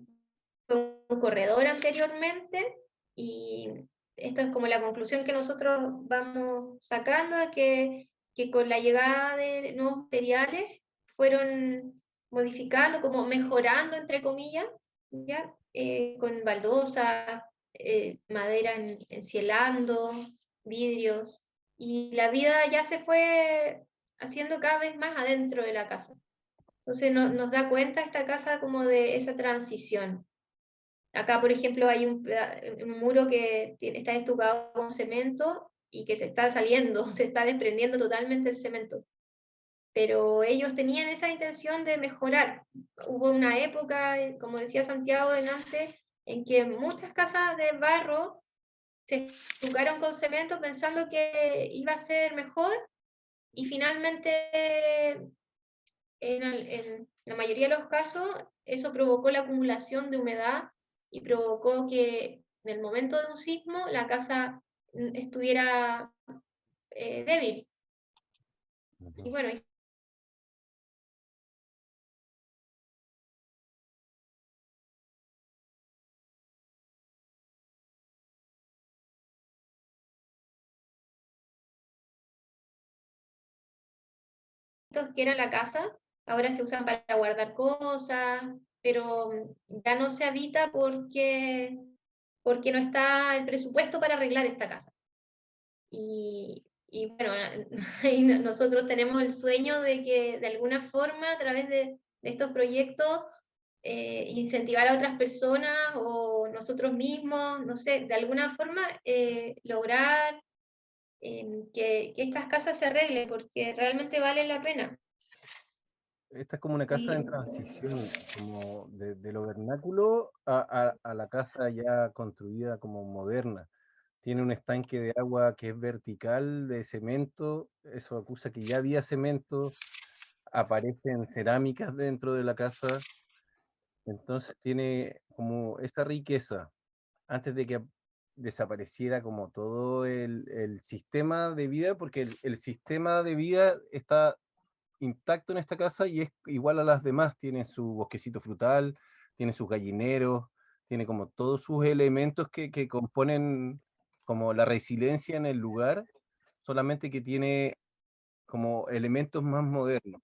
fue un corredor anteriormente, y esto es como la conclusión que nosotros vamos sacando, que con la llegada de nuevos materiales fueron modificando, como mejorando, entre comillas, ¿ya? Con baldosas, madera encielando, vidrios, y la vida ya se fue haciendo cada vez más adentro de la casa. Entonces nos da cuenta esta casa como de esa transición. Acá, por ejemplo, hay un muro que está estucado con cemento y que se está saliendo, se está desprendiendo totalmente el cemento. Pero ellos tenían esa intención de mejorar. Hubo una época, como decía Santiago delante, en que muchas casas de barro se estucaron con cemento pensando que iba a ser mejor, y finalmente, en la mayoría de los casos, eso provocó la acumulación de humedad y provocó que en el momento de un sismo la casa estuviera débil. Y bueno, que era la casa, ahora se usan para guardar cosas, pero ya no se habita porque no está el presupuesto para arreglar esta casa. Y bueno, nosotros tenemos el sueño de que de alguna forma, a través de estos proyectos, incentivar a otras personas o nosotros mismos, no sé, de alguna forma lograr que estas casas se arreglen, porque realmente valen la pena. Esta es como una casa en transición, como de lo vernáculo a la casa ya construida como moderna. Tiene un estanque de agua que es vertical, de cemento, eso acusa que ya había cemento, aparecen cerámicas dentro de la casa, entonces tiene como esta riqueza, antes de que desapareciera como todo el sistema de vida, porque el sistema de vida está intacto en esta casa y es igual a las demás, tiene su bosquecito frutal, tiene sus gallineros, tiene como todos sus elementos que componen como la resiliencia en el lugar, solamente que tiene como elementos más modernos.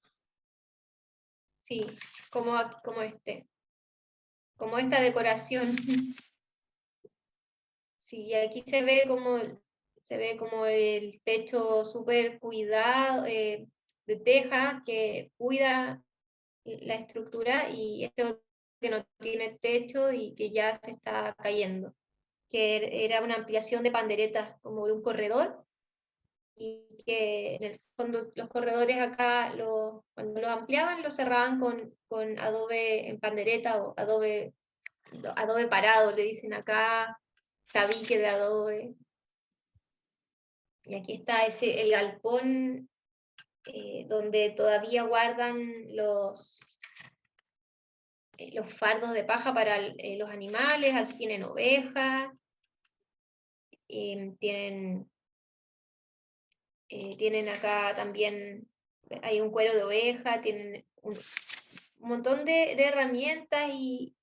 Sí, como como esta decoración. Sí, aquí se ve como el techo súper cuidado, de teja, que cuida la estructura, y este otro que no tiene techo y que ya se está cayendo, que era una ampliación de panderetas como de un corredor, y que en el fondo los corredores acá, cuando los ampliaban, los cerraban con adobe en pandereta o adobe parado, le dicen acá, tabique de adobe. Y aquí está el galpón, donde todavía guardan los fardos de paja para los animales. Aquí tienen ovejas, tienen acá también, hay un cuero de oveja, tienen un montón de herramientas y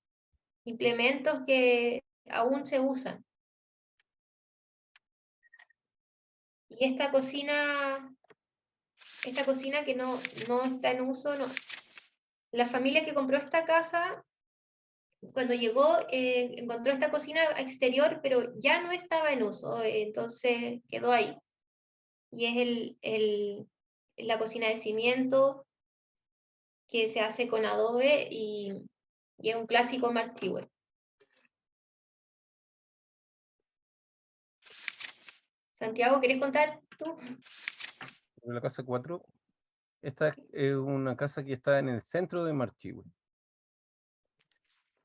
implementos que aún se usan. Y esta cocina que no está en uso, no. La familia que compró esta casa cuando llegó encontró esta cocina exterior, pero ya no estaba en uso, entonces quedó ahí. Y es la cocina de cimiento que se hace con adobe y es un clásico Marchihue. Santiago, ¿querés contar tú? La casa 4, esta es una casa que está en el centro de Marchihue.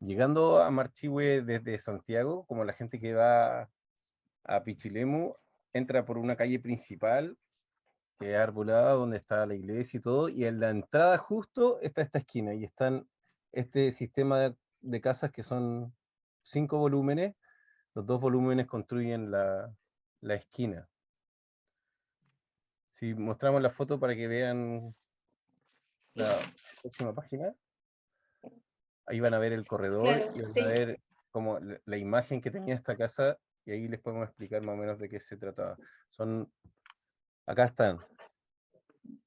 Llegando a Marchihue desde Santiago, como la gente que va a Pichilemu, entra por una calle principal, que es arbolada, donde está la iglesia y todo, y en la entrada justo está esta esquina, y están este sistema de casas que son 5 volúmenes, los 2 volúmenes construyen la esquina. Si mostramos la foto para que vean la próxima página, ahí van a ver el corredor Claro, y van sí. a ver como la imagen que tenía esta casa, y ahí les podemos explicar más o menos de qué se trataba. Acá están.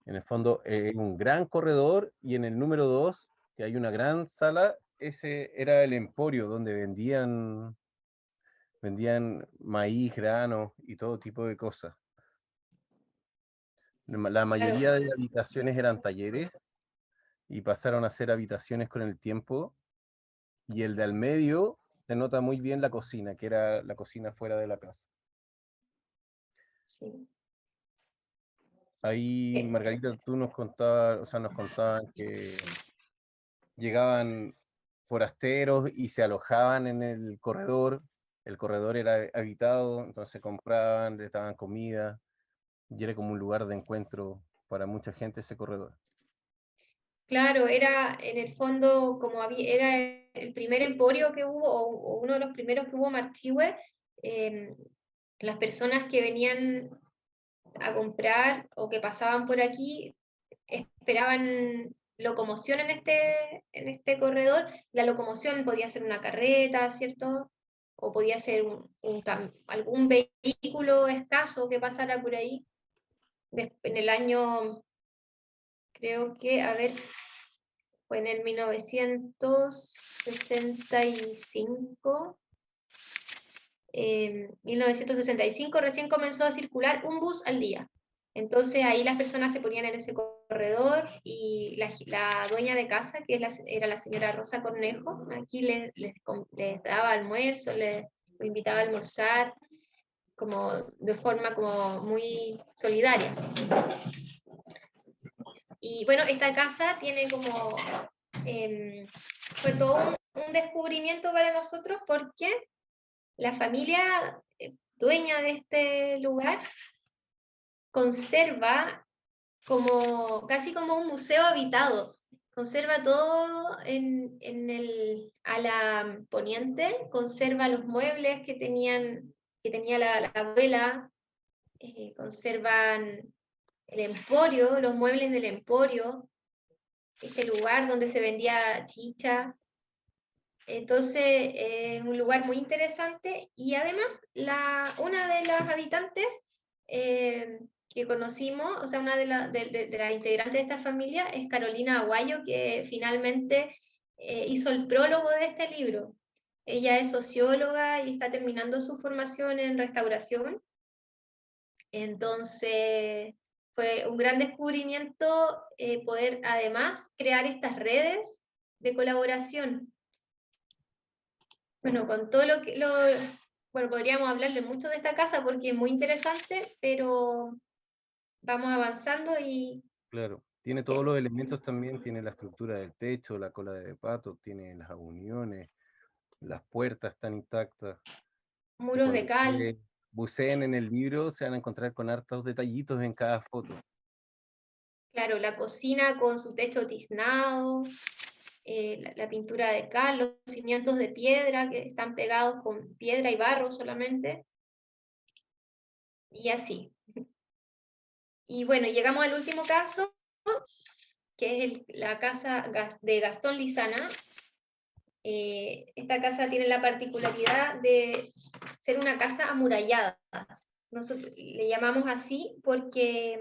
En el fondo, un gran corredor, y en el número 2, que hay una gran sala, ese era el emporio donde vendían maíz, grano y todo tipo de cosas. La mayoría Claro. de habitaciones eran talleres y pasaron a ser habitaciones con el tiempo, y el de al medio se nota muy bien la cocina, que era la cocina fuera de la casa. Sí. Ahí, Margarita, tú nos contaban que llegaban forasteros y se alojaban en el corredor era habitado, entonces compraban, les daban comida, y era como un lugar de encuentro para mucha gente ese corredor. Claro, era en el fondo como era el primer emporio que hubo, o uno de los primeros que hubo Marchihue. Las personas que venían a comprar o que pasaban por aquí esperaban locomoción en este corredor. La locomoción podía ser una carreta, ¿cierto? O podía ser algún vehículo escaso que pasara por ahí. En el año, creo que, a ver, fue en el 1965. 1965 recién comenzó a circular un bus al día. Entonces ahí las personas se ponían en ese corredor y la dueña de casa, que era la señora Rosa Cornejo, aquí les daba almuerzo, les invitaba a almorzar como de forma como muy solidaria. Y bueno, esta casa tiene como, fue todo un descubrimiento para nosotros, porque la familia dueña de este lugar conserva casi como un museo habitado. Conserva todo a la poniente, conserva los muebles que tenía la abuela, conservan el emporio, los muebles del emporio, este lugar donde se vendía chicha. Entonces, es un lugar muy interesante, y además una de las habitantes que conocimos, o sea, una de las integrantes de esta familia es Carolina Aguayo, que finalmente hizo el prólogo de este libro. Ella es socióloga y está terminando su formación en restauración. Entonces, fue un gran descubrimiento poder además crear estas redes de colaboración. Bueno, con todo bueno, podríamos hablarle mucho de esta casa porque es muy interesante, pero vamos avanzando y Claro, tiene todos los elementos también, tiene la estructura del techo, la cola de pato, tiene las uniones, las puertas están intactas. Y muros de cuando cal. buceen en el libro, se van a encontrar con hartos detallitos en cada foto. Claro, la cocina con su techo tiznado, la pintura de cal, los cimientos de piedra que están pegados con piedra y barro solamente, y así. Y bueno, llegamos al último caso, que es la casa de Gastón Lizana. Esta casa tiene la particularidad de ser una casa amurallada. Nosotros le llamamos así porque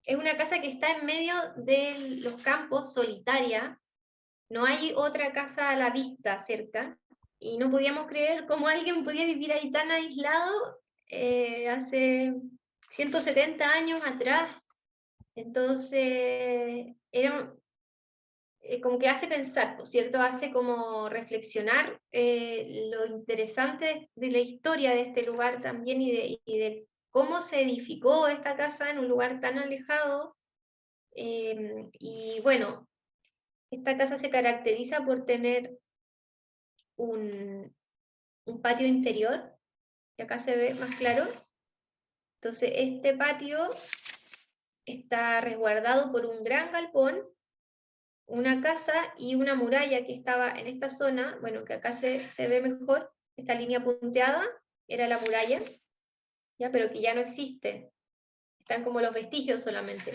es una casa que está en medio de los campos, solitaria, no hay otra casa a la vista cerca, y no podíamos creer cómo alguien podía vivir ahí tan aislado hace 170 años atrás. Entonces, era como que hace pensar, ¿no es cierto? Hace como reflexionar lo interesante de la historia de este lugar también y de cómo se edificó esta casa en un lugar tan alejado. Y bueno, esta casa se caracteriza por tener un patio interior, que acá se ve más claro. Entonces, este patio está resguardado por un gran galpón, una casa y una muralla que estaba en esta zona, bueno, que acá se ve mejor, esta línea punteada era la muralla, ¿ya? Pero que ya no existe, están como los vestigios solamente.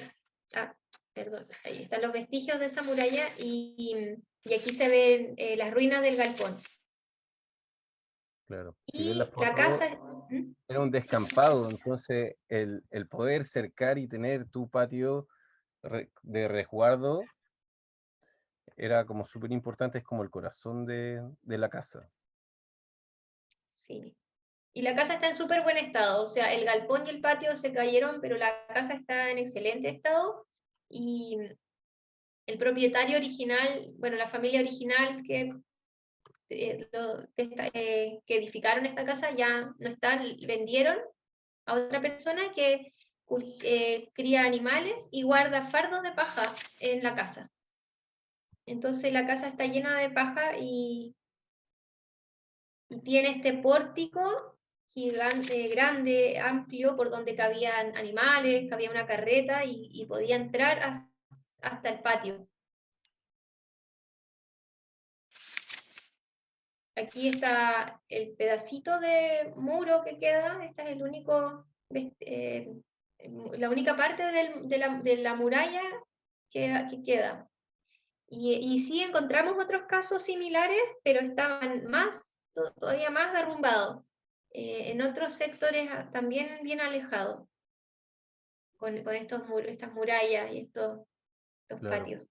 Ah, perdón, ahí están los vestigios de esa muralla y aquí se ven las ruinas del galpón. Claro. Si ves la Y la foto, casa... era un descampado, entonces el poder cercar y tener tu patio de resguardo era como súper importante, es como el corazón de la casa. Sí. Y la casa está en súper buen estado, o sea, el galpón y el patio se cayeron, pero la casa está en excelente estado. Y el propietario original, bueno, la familia original que edificaron esta casa ya no está, vendieron a otra persona que cría animales y guarda fardos de paja en la casa. Entonces la casa está llena de paja y tiene este pórtico gigante, grande, amplio, por donde cabían animales, cabía una carreta y podía entrar hasta el patio. Aquí está el pedacito de muro que queda, esta es el único, la única parte de la muralla que queda. Y sí encontramos otros casos similares, pero estaban todavía más derrumbados, en otros sectores también bien alejados, con estas murallas y estos Claro. patios.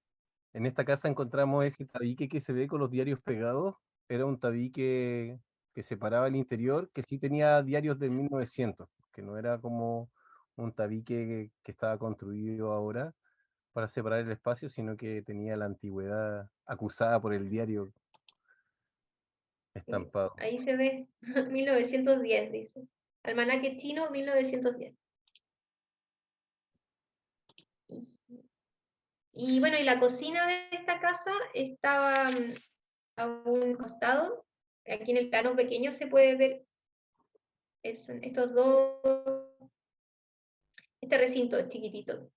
En esta casa encontramos ese tabique que se ve con los diarios pegados. Era un tabique que separaba el interior, que sí tenía diarios de 1900, que no era como un tabique que estaba construido ahora para separar el espacio, sino que tenía la antigüedad acusada por el diario estampado. Ahí se ve 1910, dice. Almanaque chino, 1910. Y bueno, y la cocina de esta casa estaba a un costado. Aquí en el plano pequeño se puede ver estos dos, este recinto chiquitito.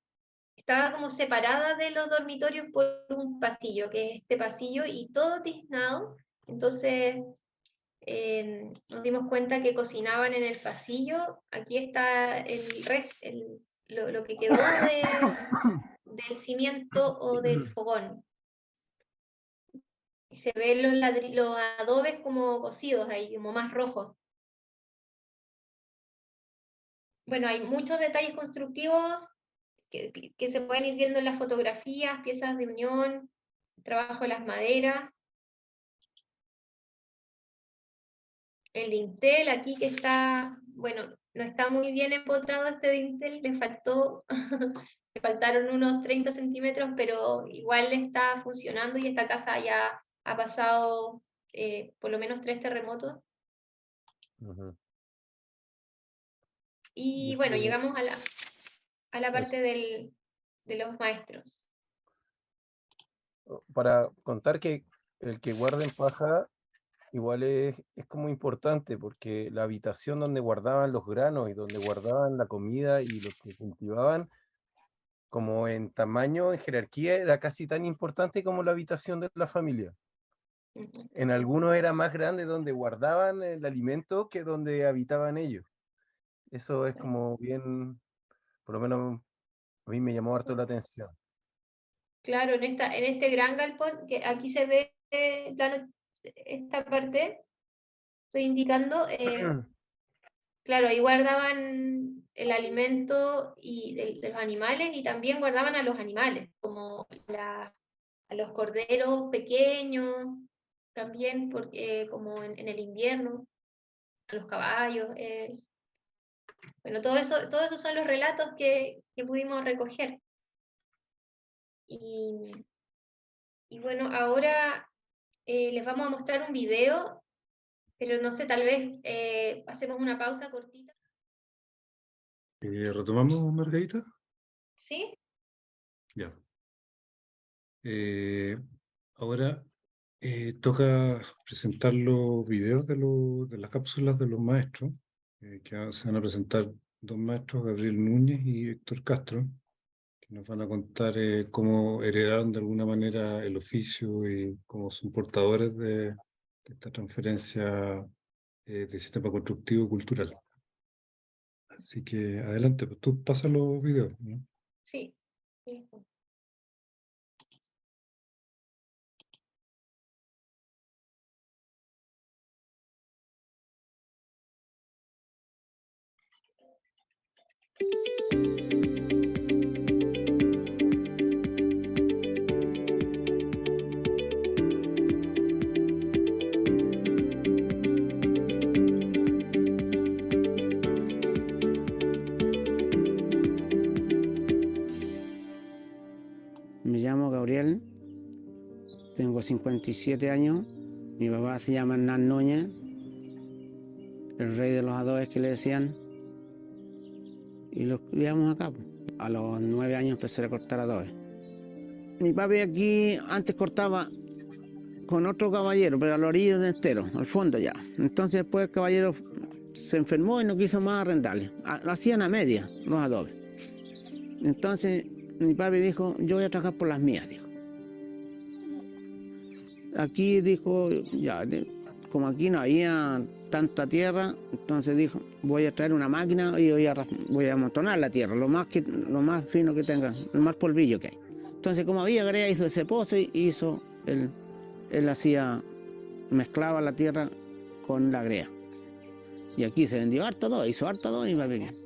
Estaba como separada de los dormitorios por un pasillo, que es este pasillo, y todo tiznado. Entonces nos dimos cuenta que cocinaban en el pasillo. Aquí está lo que quedó del cimiento o del fogón. Y se ven los adobes como cocidos ahí, como más rojos. Bueno, hay muchos detalles constructivos que se pueden ir viendo en las fotografías, piezas de unión, trabajo de las maderas. El dintel aquí que está, bueno, no está muy bien empotrado este dintel, le faltaron unos 30 centímetros, pero igual está funcionando y esta casa ya ha pasado por lo menos 3 terremotos. Ujú. Y Y bueno, este, llegamos a la eso. parte de los maestros. Para contar que el que guarda en paja igual es como importante, porque la habitación donde guardaban los granos y donde guardaban la comida y lo que cultivaban, como en tamaño, en jerarquía, era casi tan importante como la habitación de la familia. En algunos era más grande donde guardaban el alimento que donde habitaban ellos. Eso es como bien, por lo menos a mí me llamó harto la atención. Claro, en este gran galpón, que aquí se ve plano, esta parte, estoy indicando, claro, ahí guardaban el alimento de los animales y también guardaban a los animales, como a los corderos pequeños, también porque, como en el invierno, a los caballos. Bueno, todos esos son los relatos que pudimos recoger. Y bueno, ahora les vamos a mostrar un video, pero no sé, tal vez hacemos una pausa cortita. ¿Retomamos, Margarita? ¿Sí? Ya. Ahora toca presentar los videos de las cápsulas de los maestros, que se van a presentar dos maestros, Gabriel Núñez y Héctor Castro, que nos van a contar cómo heredaron de alguna manera el oficio y cómo son portadores de esta transferencia de sistema constructivo y cultural. Así que adelante, pues tú pasas los videos, ¿no? Sí. Sí. Me llamo Gabriel, tengo 57 años, mi papá se llama Hernán Núñez, el rey de los adobes que le decían, y los criamos acá. A los 9 años empecé a cortar adobes. Mi papi aquí antes cortaba con otro caballero, pero a la orilla del estero, al fondo ya. Entonces después el caballero se enfermó y no quiso más arrendarle. Lo hacían a media, los adobes. Entonces mi papi dijo, yo voy a trabajar por las mías, dijo. Aquí dijo, ya, como aquí no había tanta tierra, entonces dijo, voy a traer una máquina y voy a amontonar la tierra, lo más fino que tenga, el más polvillo que hay. Entonces, como había grea, hizo ese pozo y él hacía, mezclaba la tierra con la grea. Y aquí se vendió harto todo, hizo harto todo y va bien.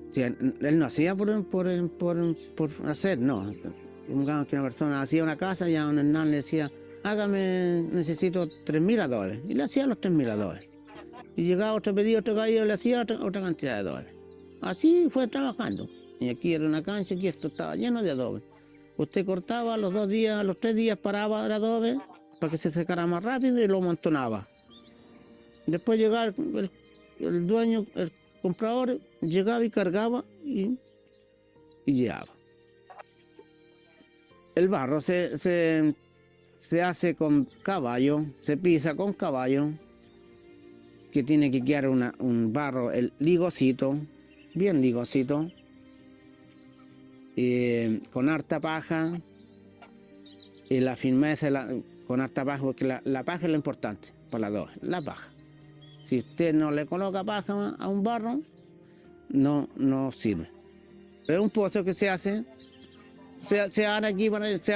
O sea, él no hacía por hacer, no. Digamos que una persona hacía una casa y a un Hernán le decía, necesito 3.000 adobes. Y le hacía los 3.000 adobes. Y llegaba otro pedido, otro caballero le hacía otra cantidad de adobes. Así fue trabajando. Y aquí era una cancha y esto estaba lleno de adobes. Usted cortaba a los 2 días, a los 3 días paraba el adobe para que se secara más rápido y lo amontonaba. Después llegaba el dueño, el comprador, llegaba y cargaba y llegaba. El barro se hace con caballo, se pisa con caballo, que tiene que quedar un barro, el ligocito, bien ligocito, con harta paja, y la firmeza con harta paja, porque la paja es lo importante para las dos, la paja. Si usted no le coloca paja a un barro, no sirve. Es un pozo que se hace, se ara aquí, se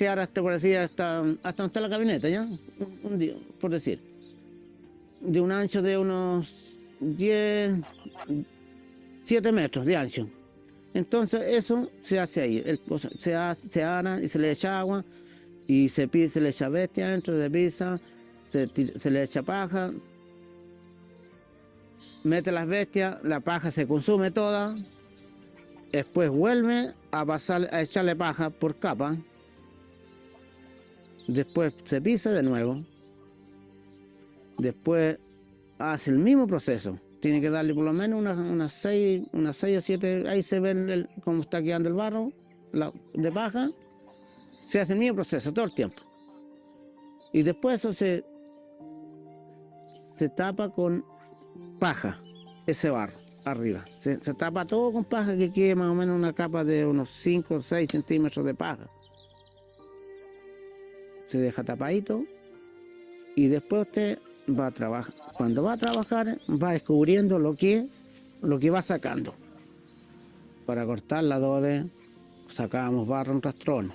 ara hasta por decir, hasta donde está la camioneta, ¿ya? Un día, por decir. De un ancho de unos 7 metros de ancho. Entonces eso se hace ahí, el pozo, se ara y se le echa agua, y se le echa bestia dentro de pisa, se le echa paja, mete las bestias, la paja se consume toda, después vuelve a echarle paja por capa, después se pisa de nuevo, después hace el mismo proceso, tiene que darle por lo menos unas 6 o 7, ahí se ve cómo está quedando el barro de paja, se hace el mismo proceso todo el tiempo. Y después eso se tapa con paja, ese barro arriba. Se tapa todo con paja, que quede más o menos una capa de unos 5 o 6 centímetros de paja. Se deja tapadito y después usted va a trabajar. Cuando va a trabajar va descubriendo lo que va sacando. Para cortar la adobe sacábamos barro en rastrón,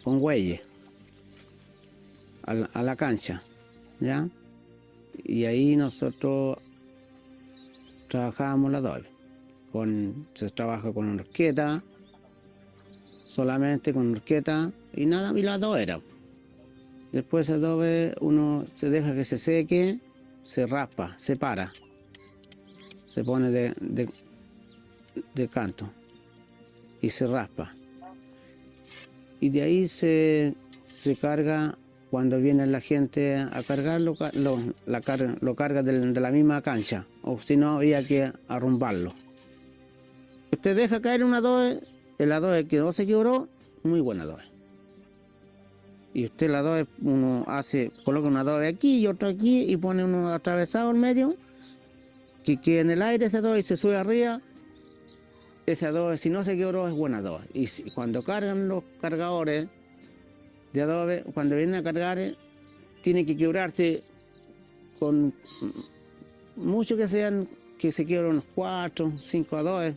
con güeyes, a la cancha, ¿ya? Y ahí nosotros trabajábamos la adobe. Se trabaja con una horqueta, solamente con horqueta y nada, y la adobera. Después ese adobe uno se deja que se seque, se raspa, se para, se pone de canto y se raspa. Y de ahí se carga, cuando viene la gente a cargarlo, lo carga de la misma cancha, o si no había que arrumbarlo. Usted deja caer un adobe, el adobe que no se quebró, muy buen adobe. Y usted el adobe, uno coloca un adobe aquí y otro aquí y pone uno atravesado en medio, que quede en el aire ese adobe y se sube arriba. Ese adobe, si no se quebró, es buen adobe. Y cuando cargan los cargadores de adobe, cuando vienen a cargar, tiene que quebrarse con mucho que se quiebran unos 4, 5 adobes.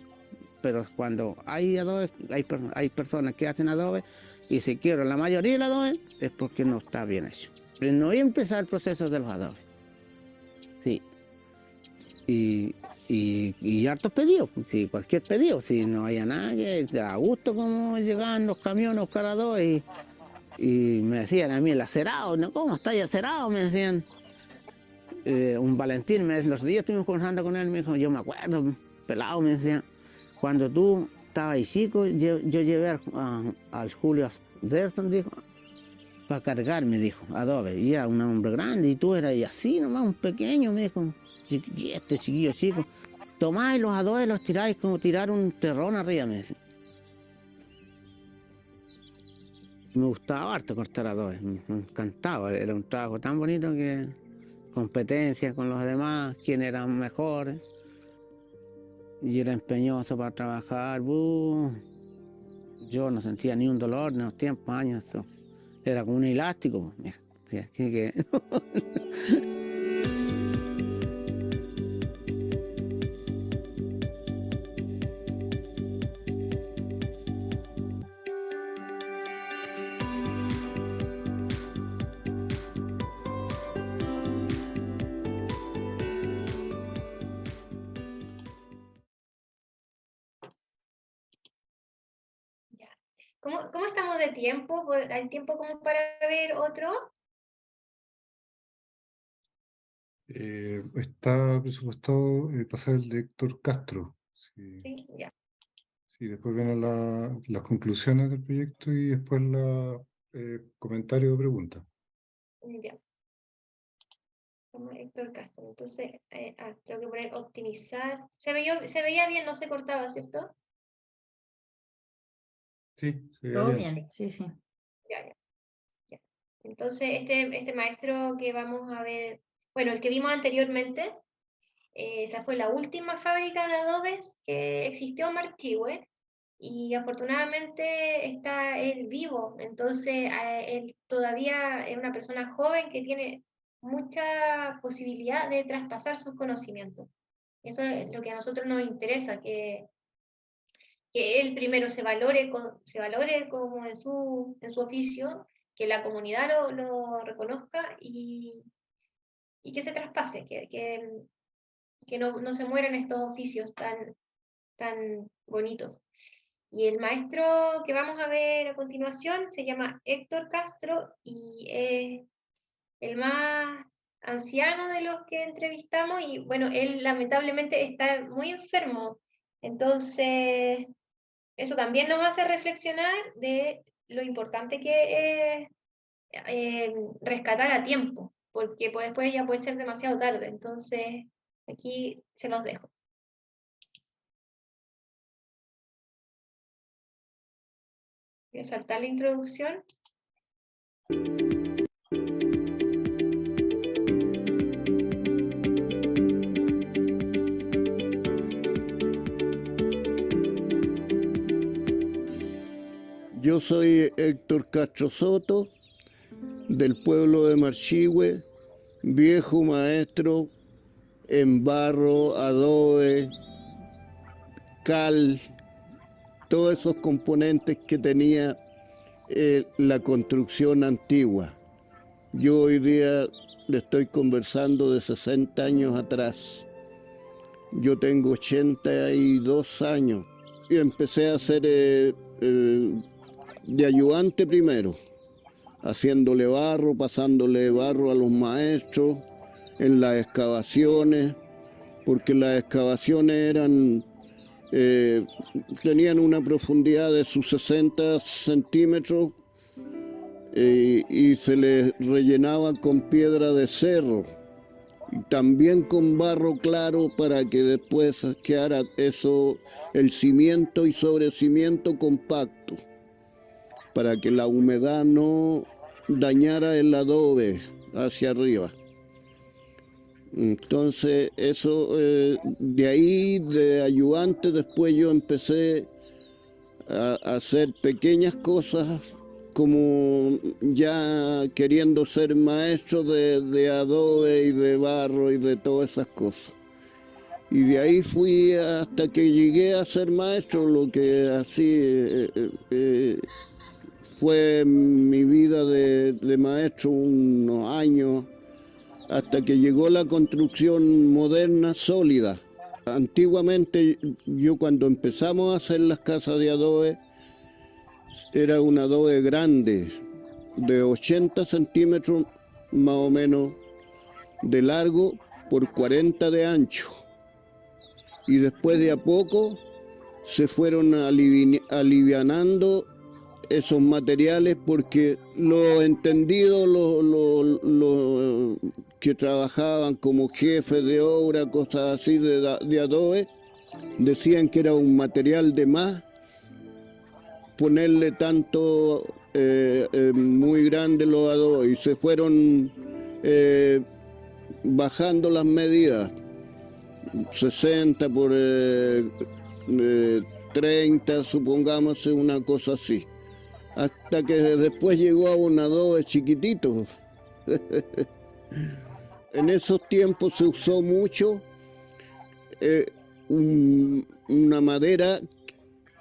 Pero cuando hay adobes, hay personas que hacen adobe y se quiebran la mayoría del adobe, es porque no está bien hecho. No voy a empezar el proceso de los adobes. Sí. Y hartos pedidos, sí, cualquier pedido, si no haya nadie, a gusto como llegaban los camiones a buscar adobe y me decían a mí el acerado, ¿no? ¿Cómo está ahí acerado? Me decían. Un Valentín, los días estuvimos conversando con él, me dijo, yo me acuerdo, pelado, me decía, cuando tú estabas ahí chico, yo llevé al Julio Derson, dijo, para cargar, me dijo, adobe, y era un hombre grande, y tú eras así nomás, un pequeño, me dijo, este chiquillo chico, tomáis los adobes, los tiráis como tirar un terrón arriba, me decía. Me gustaba harto cortar adobes, me encantaba, era un trabajo tan bonito que competencia con los demás, quién era mejor, y era empeñoso para trabajar. Yo no sentía ni un dolor en los tiempos, años, eso. Era como un elástico. Sí, así que ¿Cómo estamos de tiempo? ¿Hay tiempo como para ver otro? Está presupuestado pasar el de Héctor Castro. Sí, Sí, ya. sí, después vienen las conclusiones del proyecto y después los comentarios o preguntas. Ya. Como Héctor Castro. Entonces, tengo que poner optimizar. Se veía bien, no se cortaba, ¿cierto? Sí, se ve Todo bien. bien, sí, sí. Ya. Entonces, este maestro que vamos a ver, bueno, el que vimos anteriormente, esa fue la última fábrica de adobes que existió en Marchihue, y afortunadamente está él vivo. Entonces, él todavía es una persona joven que tiene mucha posibilidad de traspasar sus conocimientos. Eso es lo que a nosotros nos interesa, que él primero se valore como en su oficio, que la comunidad lo reconozca y que se traspase, que no se mueran estos oficios tan bonitos. Y el maestro que vamos a ver a continuación se llama Héctor Castro y es el más anciano de los que entrevistamos, y bueno, él lamentablemente está muy enfermo. Entonces eso también nos hace reflexionar de lo importante que es rescatar a tiempo, porque pues después ya puede ser demasiado tarde. Entonces, aquí se los dejo. Voy a saltar la introducción. Yo soy Héctor Castro Soto, del pueblo de Marchihue, viejo maestro en barro, adobe, cal, todos esos componentes que tenía la construcción antigua. Yo hoy día le estoy conversando de 60 años atrás. Yo tengo 82 años y empecé a hacer de ayudante primero, haciéndole barro, pasándole barro a los maestros, en las excavaciones, porque las excavaciones tenían una profundidad de sus 60 centímetros y se les rellenaba con piedra de cerro y también con barro claro para que después quedara eso, el cimiento y sobrecimiento compacto, para que la humedad no dañara el adobe hacia arriba. Entonces eso, de ahí de ayudante, después yo empecé a hacer pequeñas cosas como ya queriendo ser maestro de adobe y de barro y de todas esas cosas. Y de ahí fui hasta que llegué a ser maestro, lo que así fue mi vida de maestro unos años, hasta que llegó la construcción moderna sólida. Antiguamente, yo cuando empezamos a hacer las casas de adobe, era un adobe grande, de 80 centímetros más o menos de largo por 40 de ancho. Y después de a poco se fueron alivianando esos materiales porque los entendidos, los que trabajaban como jefes de obra, cosas así de adobe, decían que era un material de más ponerle tanto muy grande los adobes y se fueron bajando las medidas, 60 por 30, supongamos, una cosa así, hasta que después llegó a un adobe chiquitito. En esos tiempos se usó mucho una madera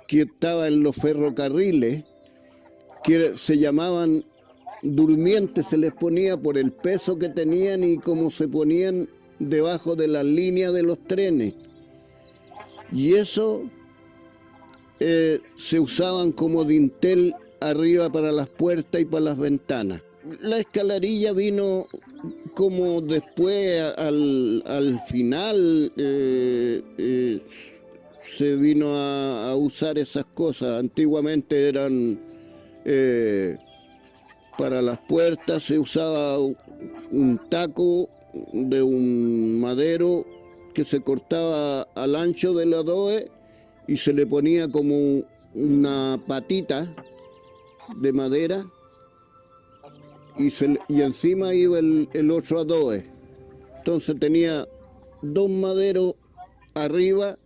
que estaba en los ferrocarriles, que se llamaban durmientes, se les ponía por el peso que tenían y cómo se ponían debajo de las líneas de los trenes. Y eso se usaban como dintel arriba para las puertas y para las ventanas. La escalarilla vino como después, al final, se vino a usar esas cosas. Antiguamente eran para las puertas, se usaba un taco de un madero que se cortaba al ancho del adobe y se le ponía como una patita de madera y encima iba el otro adobe. Entonces tenía 2 maderos arriba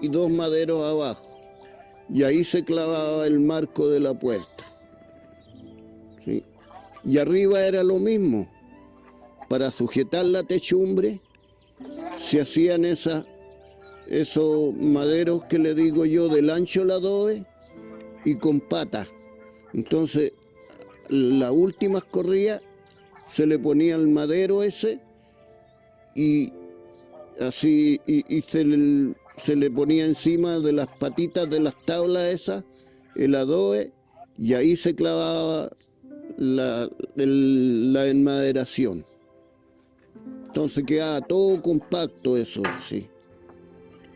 y 2 maderos abajo, y ahí se clavaba el marco de la puerta, ¿sí? Y arriba era lo mismo, para sujetar la techumbre se hacían esos maderos que le digo yo del ancho del adobe y con patas. Entonces las últimas corridas se le ponía el madero ese y así se le ponía encima de las patitas de las tablas esas el adobe y ahí se clavaba la enmaderación. Entonces quedaba todo compacto eso, sí.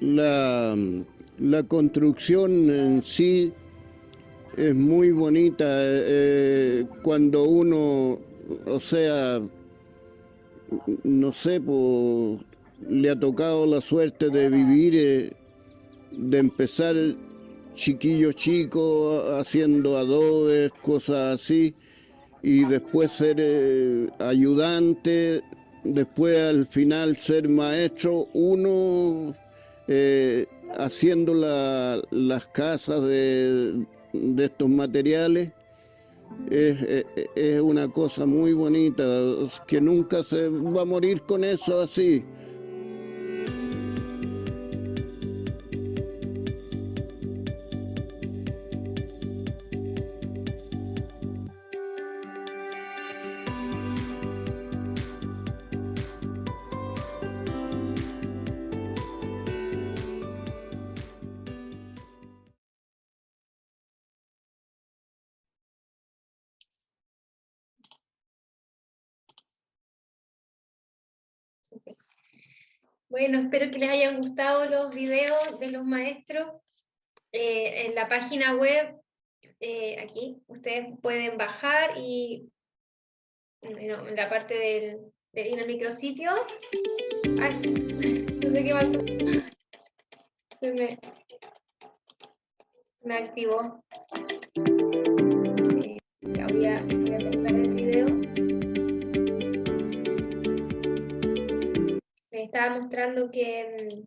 La construcción en sí es muy bonita cuando uno, o sea, no sé, pues, le ha tocado la suerte de vivir, de empezar chiquillo chico haciendo adobes, cosas así, y después ser ayudante, después al final ser maestro, uno haciendo las casas de estos materiales. Es una cosa muy bonita, que nunca se va a morir con eso así. Súper. Bueno, espero que les hayan gustado los videos de los maestros. En la página web, aquí, ustedes pueden bajar y en la parte del ir al micrositio. Ay, no sé qué pasó. Se me activó. Ya voy a cortar el video. Les estaba mostrando que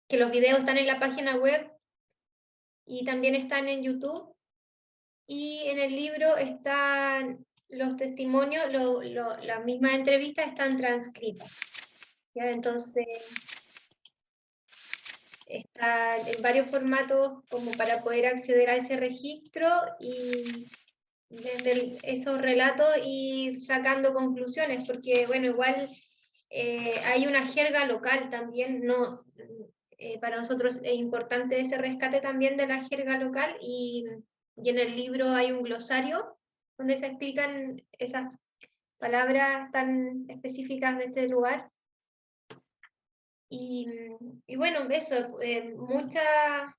los videos están en la página web y también están en YouTube. Y en el libro están los testimonios, las mismas entrevistas están transcritas. ¿Ya? Entonces, están en varios formatos como para poder acceder a ese registro y desde esos relatos ir sacando conclusiones, porque bueno, igual hay una jerga local también, no, para nosotros es importante ese rescate también de la jerga local y en el libro hay un glosario donde se explican esas palabras tan específicas de este lugar. Y bueno, eso, mucho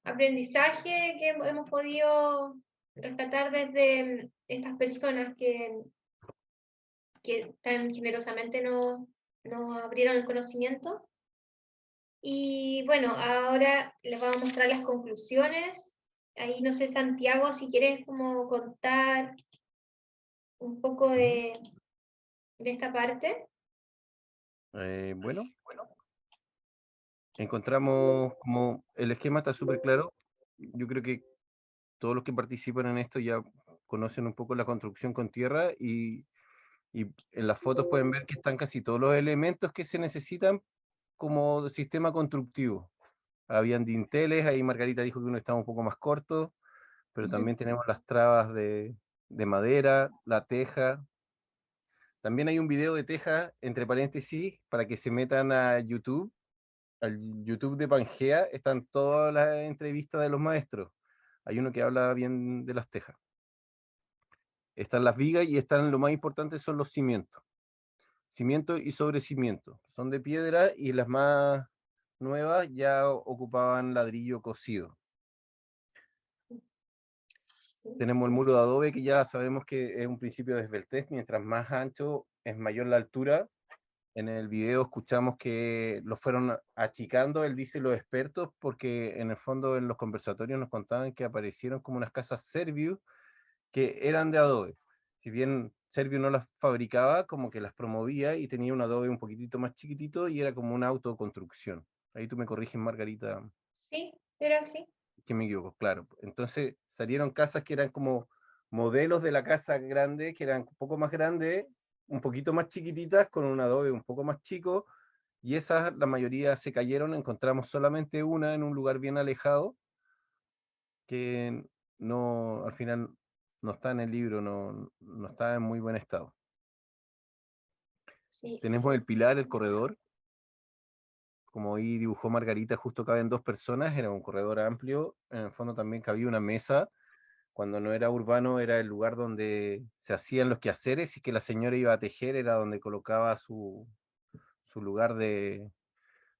aprendizaje que hemos podido rescatar desde estas personas que tan generosamente nos abrieron el conocimiento. Y bueno, ahora les vamos a mostrar las conclusiones. Ahí no sé, Santiago, si quieres como contar un poco de esta parte. Bueno, encontramos como el esquema está súper claro. Yo creo que todos los que participan en esto ya conocen un poco la construcción con tierra y en las fotos pueden ver que están casi todos los elementos que se necesitan como sistema constructivo. Habían dinteles, ahí Margarita dijo que uno estaba un poco más corto, pero también tenemos las trabas de madera, la teja. También hay un video de teja, entre paréntesis, para que se metan a YouTube. Al YouTube de Pangea están todas las entrevistas de los maestros. Hay uno que habla bien de las tejas. Están las vigas y están, lo más importante son los cimientos. Cimiento y sobrecimiento. Son de piedra y las más nuevas ya ocupaban ladrillo cocido. Tenemos el muro de adobe que ya sabemos que es un principio de esbeltez. Mientras más ancho es mayor la altura. En el video escuchamos que lo fueron achicando, él dice los expertos, porque en el fondo en los conversatorios nos contaban que aparecieron como unas casas Servius que eran de adobe. Si bien Servius no las fabricaba, como que las promovía y tenía un adobe un poquitito más chiquitito y era como una autoconstrucción. Ahí tú me corriges, Margarita. Sí, era así. Que me equivoco, claro. Entonces salieron casas que eran como modelos de la casa grande, que eran un poco más grandes, un poquito más chiquititas, con un adobe un poco más chico, y esas, la mayoría se cayeron, encontramos solamente una en un lugar bien alejado, que no, al final no está en el libro, no está en muy buen estado. Sí. Tenemos el pilar, el corredor, como ahí dibujó Margarita, justo caben 2 personas, era un corredor amplio, en el fondo también cabía una mesa. Cuando no era urbano era el lugar donde se hacían los quehaceres y que la señora iba a tejer, era donde colocaba su lugar de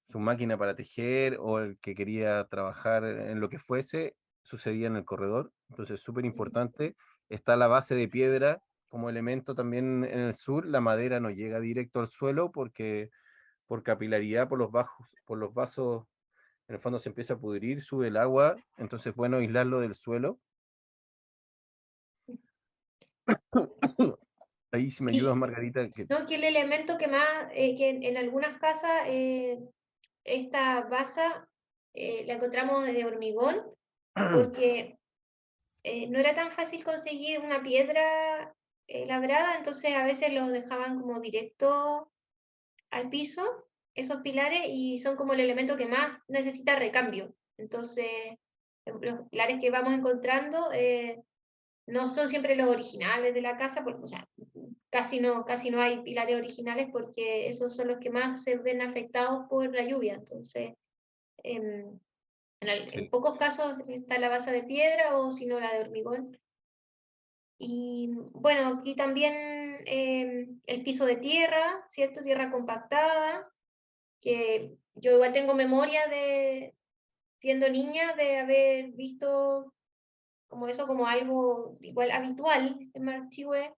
su máquina para tejer o el que quería trabajar en lo que fuese, sucedía en el corredor. Entonces, súper importante. Está la base de piedra como elemento también en el sur. La madera no llega directo al suelo porque por capilaridad, por los vasos, en el fondo se empieza a pudrir, sube el agua, entonces es bueno aislarlo del suelo. Ahí si me Sí. ayudas, Margarita. No, que el elemento que más, que en algunas casas, esta base la encontramos de hormigón, porque no era tan fácil conseguir una piedra labrada, entonces a veces los dejaban como directo al piso, esos pilares, y son como el elemento que más necesita recambio. Entonces, los pilares que vamos encontrando no son siempre los originales de la casa, porque, o sea, casi no hay pilares originales porque esos son los que más se ven afectados por la lluvia. Entonces, en pocos casos está la base de piedra o si no la de hormigón. Y bueno, aquí también el piso de tierra, ¿cierto? Tierra compactada, que yo igual tengo memoria de, siendo niña, de haber visto como eso como algo igual habitual en Marchihue.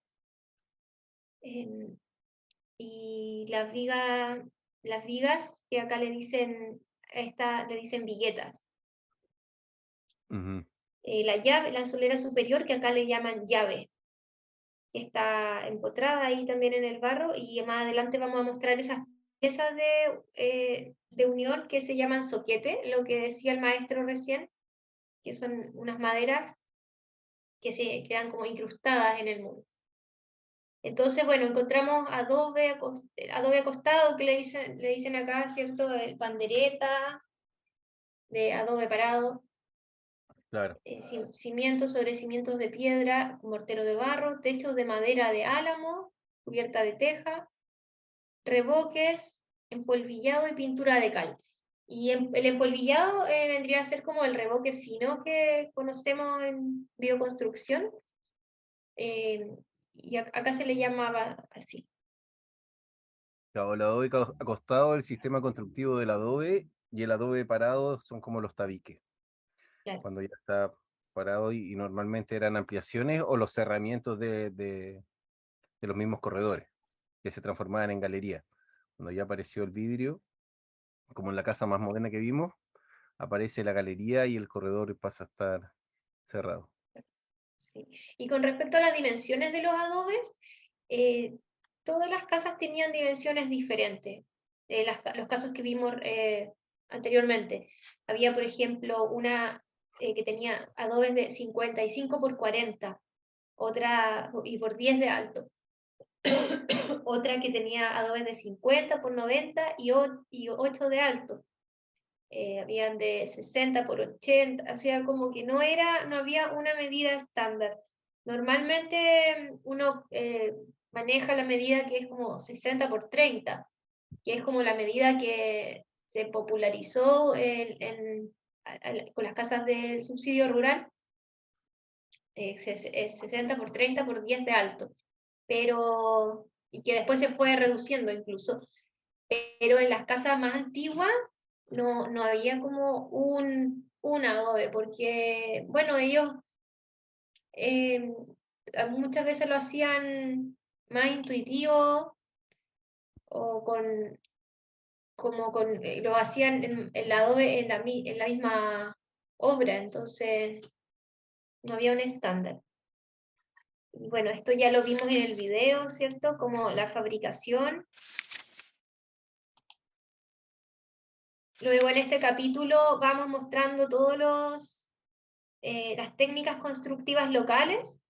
Y las vigas, que acá le dicen, le dicen viguetas. Ujú. La llave, la solera superior, que acá le llaman llave, que está empotrada ahí también en el barro, y más adelante vamos a mostrar esas piezas de unión que se llaman soquete, lo que decía el maestro recién, que son unas maderas que se quedan como incrustadas en el muro. Entonces, bueno, encontramos adobe acostado, que le dicen acá, ¿cierto? El pandereta, de adobe parado, Claro. cimientos sobre cimientos de piedra, mortero de barro, techos de madera de álamo, cubierta de teja, revoques, empolvillado y pintura de cal. Y el empolvillado vendría a ser como el revoque fino que conocemos en bioconstrucción, y acá se le llamaba así. Claro, el adobe acostado, el sistema constructivo del adobe, y el adobe parado son como los tabiques, Claro. cuando ya está parado, y normalmente eran ampliaciones o los cerramientos de los mismos corredores, que se transformaban en galería. Cuando ya apareció el vidrio, como en la casa más moderna que vimos, aparece la galería y el corredor pasa a estar cerrado. Sí. Y con respecto a las dimensiones de los adobes, todas las casas tenían dimensiones diferentes. Los casos que vimos anteriormente. Había, por ejemplo, una que tenía adobes de 55 por 40, otra y por 10 de alto. Otra que tenía adobes de 50 por 90 y 8 de alto. Habían de 60 por 80, o sea, como que no había una medida estándar. Normalmente uno maneja la medida que es como 60 por 30, que es como la medida que se popularizó con las casas del subsidio rural, es 60 por 30 por 10 de alto, y que después se fue reduciendo incluso, pero en las casas más antiguas no había como un adobe, porque, bueno, ellos muchas veces lo hacían más intuitivo o lo hacían en el adobe en la misma obra, entonces no había un estándar. Y bueno, esto ya lo vimos en el video, ¿cierto? Como la fabricación. Luego en este capítulo vamos mostrando las técnicas constructivas locales,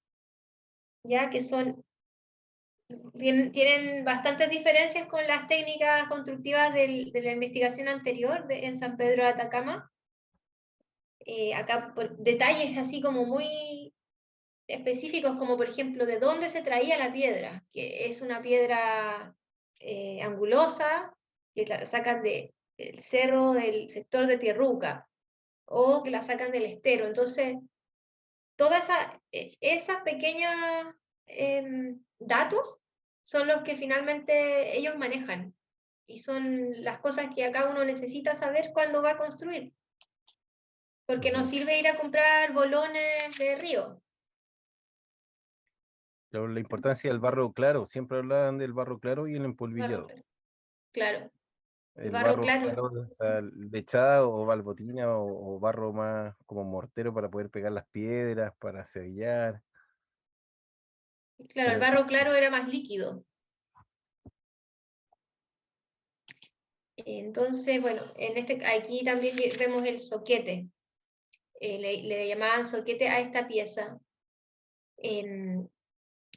ya que tienen bastantes diferencias con las técnicas constructivas de la investigación anterior en San Pedro de Atacama. Acá por detalles así como muy específicos, como por ejemplo de dónde se traía la piedra, que es una piedra angulosa, que la sacan del cerro del sector de Tierruca, o que la sacan del estero. Entonces, todas esas pequeñas datos son los que finalmente ellos manejan, y son las cosas que acá uno necesita saber cuando va a construir, porque no sirve ir a comprar bolones de río. Pero la importancia del barro claro, siempre hablaban del barro claro y el empolvillado. Claro, el El barro barro claro. claro, o sea, lechada o balbotina o barro más como mortero para poder pegar las piedras, para sellar. Claro, el barro claro era más líquido. Entonces, bueno, aquí también vemos el soquete. Le llamaban soquete a esta pieza.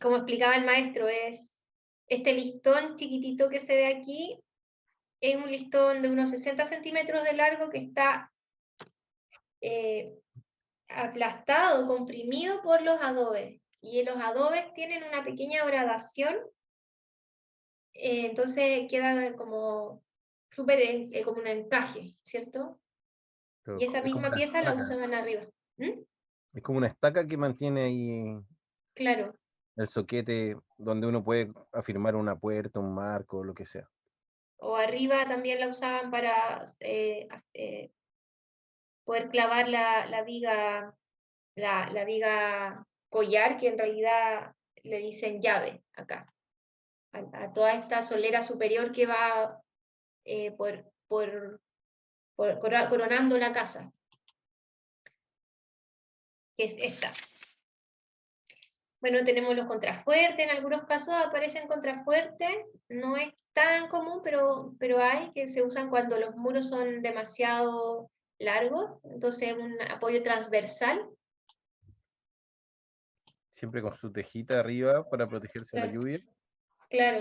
Como explicaba el maestro, es este listón chiquitito que se ve aquí, es un listón de unos 60 centímetros de largo que está aplastado, comprimido por los adobes. Y los adobes tienen una pequeña gradación, entonces queda como súper como un encaje, ¿cierto? Pero Y esa es como misma una pieza la estaca. usaban arriba. ¿Mm? Es como una estaca que mantiene ahí Claro, el soquete donde uno puede afirmar una puerta, un marco, lo que sea. O arriba también la usaban para poder clavar la viga, la viga collar, que en realidad le dicen llave acá, a toda esta solera superior que va coronando la casa, que es esta. Bueno, tenemos los contrafuertes, en algunos casos aparecen contrafuertes, no es tan común, pero hay, que se usan cuando los muros son demasiado largos, entonces un apoyo transversal. Siempre con su tejita arriba para protegerse de la Claro. lluvia. Claro.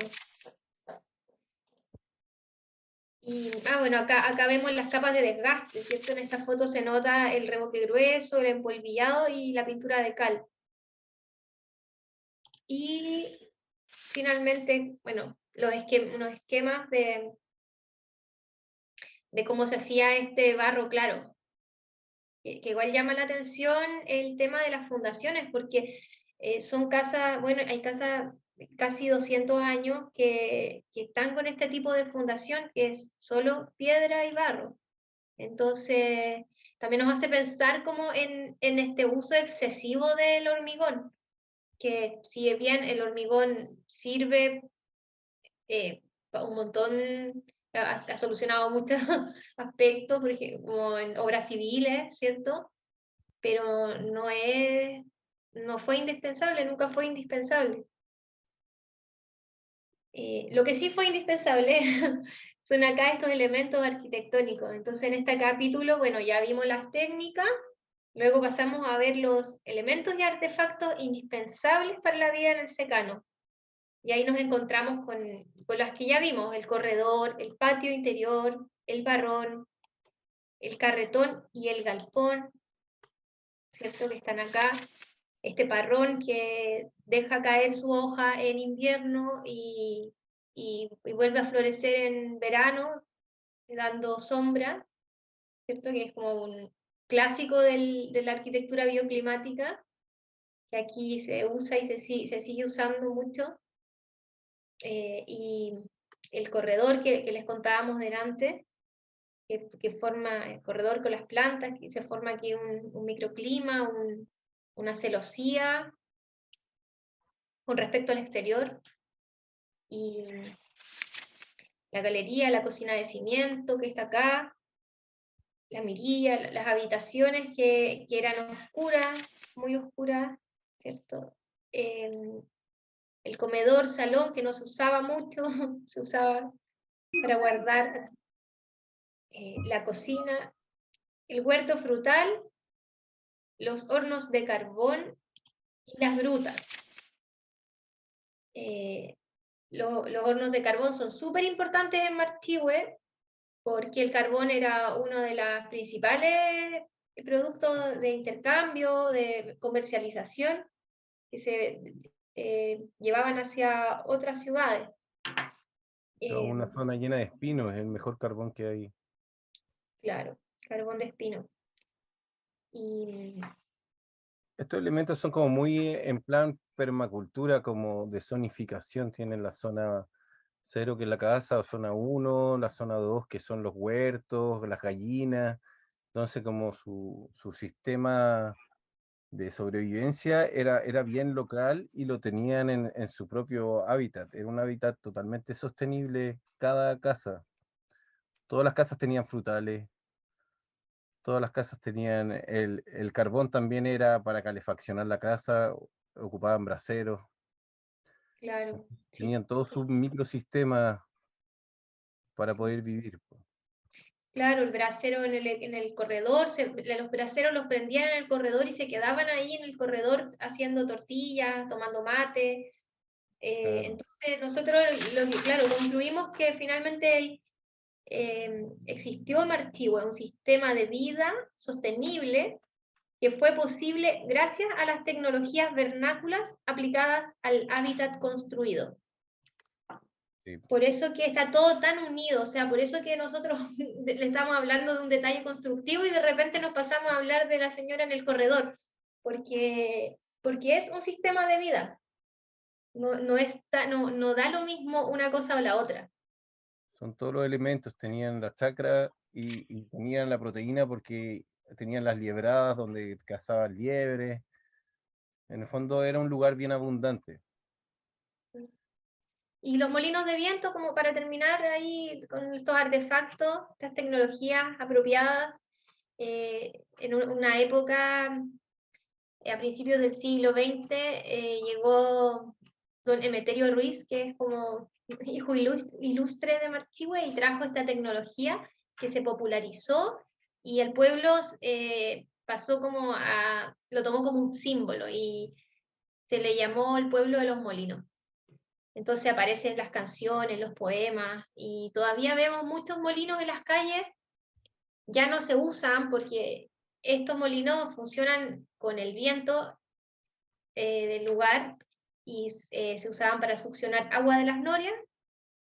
Y, bueno, acá vemos las capas de desgaste, ¿cierto? En esta foto se nota el revoque grueso, el empolvillado y la pintura de cal. Y finalmente, bueno, unos esquemas de cómo se hacía este barro claro, que igual llama la atención el tema de las fundaciones, porque son casas, bueno, hay casas casi 200 años que están con este tipo de fundación, que es solo piedra y barro. Entonces, también nos hace pensar como en este uso excesivo del hormigón, que si bien el hormigón sirve un montón, ha solucionado muchos aspectos, por ejemplo, como en obras civiles, ¿cierto? Pero no fue indispensable, nunca fue indispensable. Lo que sí fue indispensable son acá estos elementos arquitectónicos. Entonces, en este capítulo, bueno, ya vimos las técnicas, luego pasamos a ver los elementos y artefactos indispensables para la vida en el secano. Y ahí nos encontramos con las que ya vimos: el corredor, el patio interior, el barrón, el carretón y el galpón, ¿cierto? Que están acá. Este parrón que deja caer su hoja en invierno y vuelve a florecer en verano, dando sombra, ¿cierto? Que es como un clásico de la arquitectura bioclimática, que aquí se usa y se sigue usando mucho. Y el corredor que les contábamos delante, que forma el corredor con las plantas, que se forma aquí un microclima, una celosía con respecto al exterior. Y la galería, la cocina de cimiento que está acá, la mirilla, las habitaciones que eran oscuras, muy oscuras, ¿cierto? El comedor, salón, que no se usaba mucho, se usaba para guardar la cocina, el huerto frutal, los hornos de carbón y las grutas. Los hornos de carbón son súper importantes en Marchihue, porque el carbón era uno de los principales productos de intercambio, de comercialización, que se llevaban hacia otras ciudades. Una zona llena de espinos, es el mejor carbón que hay. Claro, carbón de espino. Y Estos elementos son como muy en plan permacultura, como de zonificación. Tienen la zona 0, que es la casa, o zona 1, la zona 2, que son los huertos, las gallinas. Entonces, como su sistema de sobrevivencia era bien local y lo tenían en su propio hábitat. Era un hábitat totalmente sostenible cada casa. Todas las casas tenían frutales, todas las casas tenían el carbón, también era para calefaccionar la casa, ocupaban braseros, claro, sí. tenían todos sus microsistemas para Sí. poder vivir. Claro, el brasero en el corredor, los braseros los prendían en el corredor y se quedaban ahí en el corredor haciendo tortillas, tomando mate. Claro. Entonces nosotros, claro, concluimos que finalmente existió en Marchihue un sistema de vida sostenible que fue posible gracias a las tecnologías vernáculas aplicadas al hábitat construido. Sí. Por eso que está todo tan unido, o sea, por eso que nosotros le estamos hablando de un detalle constructivo y de repente nos pasamos a hablar de la señora en el corredor, porque es un sistema de vida. no da lo mismo una cosa o la otra. Son todos los elementos, tenían la chacra y tenían la proteína porque tenían las liebradas donde cazaban liebres. En el fondo era un lugar bien abundante. Y los molinos de viento, como para terminar ahí con estos artefactos, estas tecnologías apropiadas, en una época, a principios del siglo XX, llegó don Emeterio Ruiz, que es como hijo ilustre de Marchihue, y trajo esta tecnología que se popularizó, y el pueblo pasó como lo tomó como un símbolo, y se le llamó el pueblo de los molinos. Entonces aparecen las canciones, los poemas, y todavía vemos muchos molinos en las calles. Ya no se usan porque estos molinos funcionan con el viento del lugar, y se usaban para succionar agua de las norias,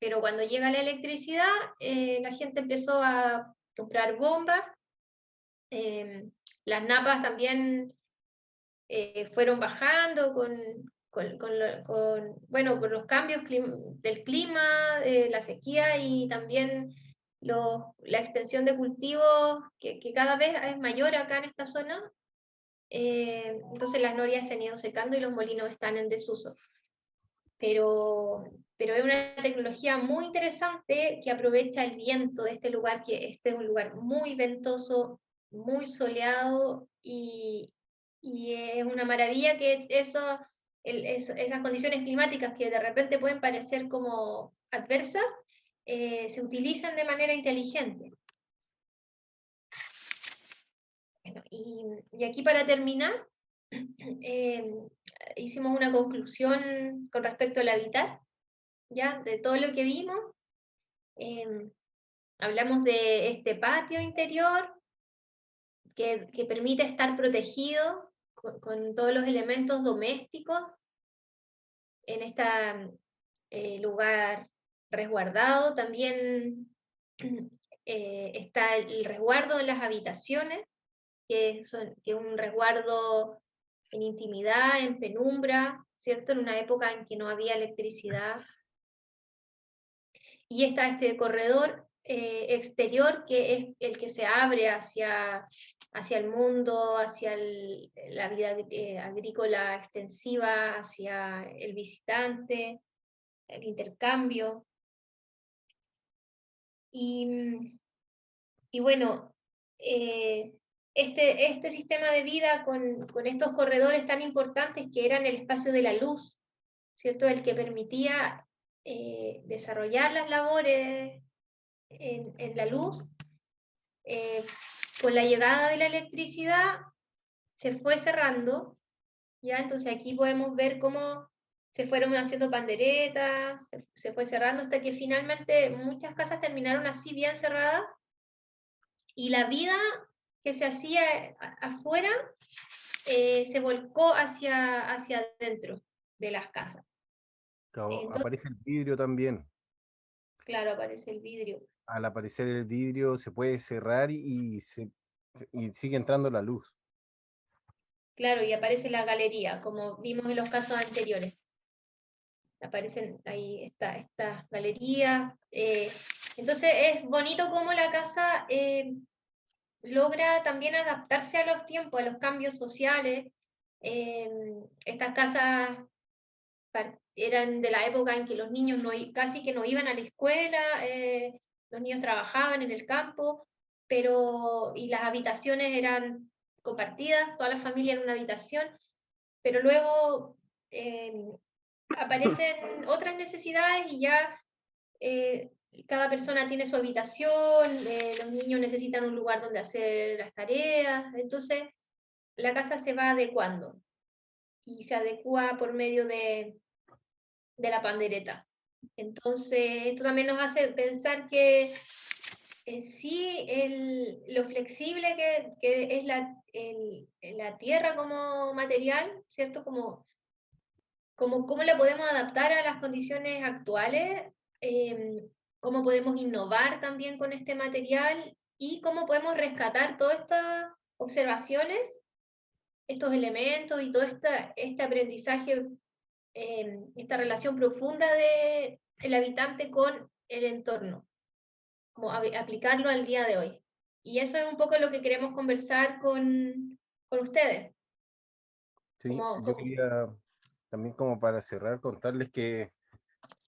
pero cuando llega la electricidad, la gente empezó a comprar bombas. Las napas también fueron bajando por los cambios del clima, la sequía, y también la extensión de cultivos que cada vez es mayor acá en esta zona. Entonces las norias se han ido secando y los molinos están en desuso. Pero es una tecnología muy interesante que aprovecha el viento de este lugar, que este es un lugar muy ventoso, muy soleado, y es una maravilla que esas condiciones climáticas que de repente pueden parecer como adversas, se utilizan de manera inteligente. Bueno, y aquí para terminar, hicimos una conclusión con respecto al hábitat, ¿ya? De todo lo que vimos. Hablamos de este patio interior que permite estar protegido con todos los elementos domésticos en este lugar resguardado. También está el resguardo en las habitaciones, que es un resguardo en intimidad, en penumbra, ¿cierto? En una época en que no había electricidad. Y está este corredor exterior, que es el que se abre hacia el mundo, hacia la vida agrícola extensiva, hacia el visitante, el intercambio. Y bueno, este sistema de vida con estos corredores tan importantes, que eran el espacio de la luz, ¿cierto? El que permitía desarrollar las labores en la luz, con la llegada de la electricidad se fue cerrando, ¿ya? Entonces aquí podemos ver cómo se fueron haciendo panderetas, se fue cerrando hasta que finalmente muchas casas terminaron así bien cerradas, y la vida que se hacía afuera se volcó hacia adentro de las casas. Claro, Entonces, aparece el vidrio también. claro, aparece el vidrio. Al aparecer el vidrio se puede cerrar y sigue entrando la luz. Claro, y aparece la galería, como vimos en los casos anteriores. Aparecen ahí estas galerías. Entonces es bonito cómo la casa logra también adaptarse a los tiempos, a los cambios sociales. Estas casas eran de la época en que los niños casi que no iban a la escuela, los niños trabajaban en el campo, y las habitaciones eran compartidas, toda la familia en una habitación, pero luego aparecen otras necesidades, y ya cada persona tiene su habitación, los niños necesitan un lugar donde hacer las tareas. Entonces la casa se va adecuando, y se adecua por medio de la pandereta. Entonces esto también nos hace pensar que sí, lo flexible que es la tierra como material, ¿cierto? Cómo la podemos adaptar a las condiciones actuales, cómo podemos innovar también con este material, y cómo podemos rescatar todas estas observaciones, estos elementos y todo este aprendizaje esta relación profunda del habitante con el entorno, como aplicarlo al día de hoy. Y eso es un poco lo que queremos conversar con ustedes. Sí, Como, yo quería también como para cerrar contarles que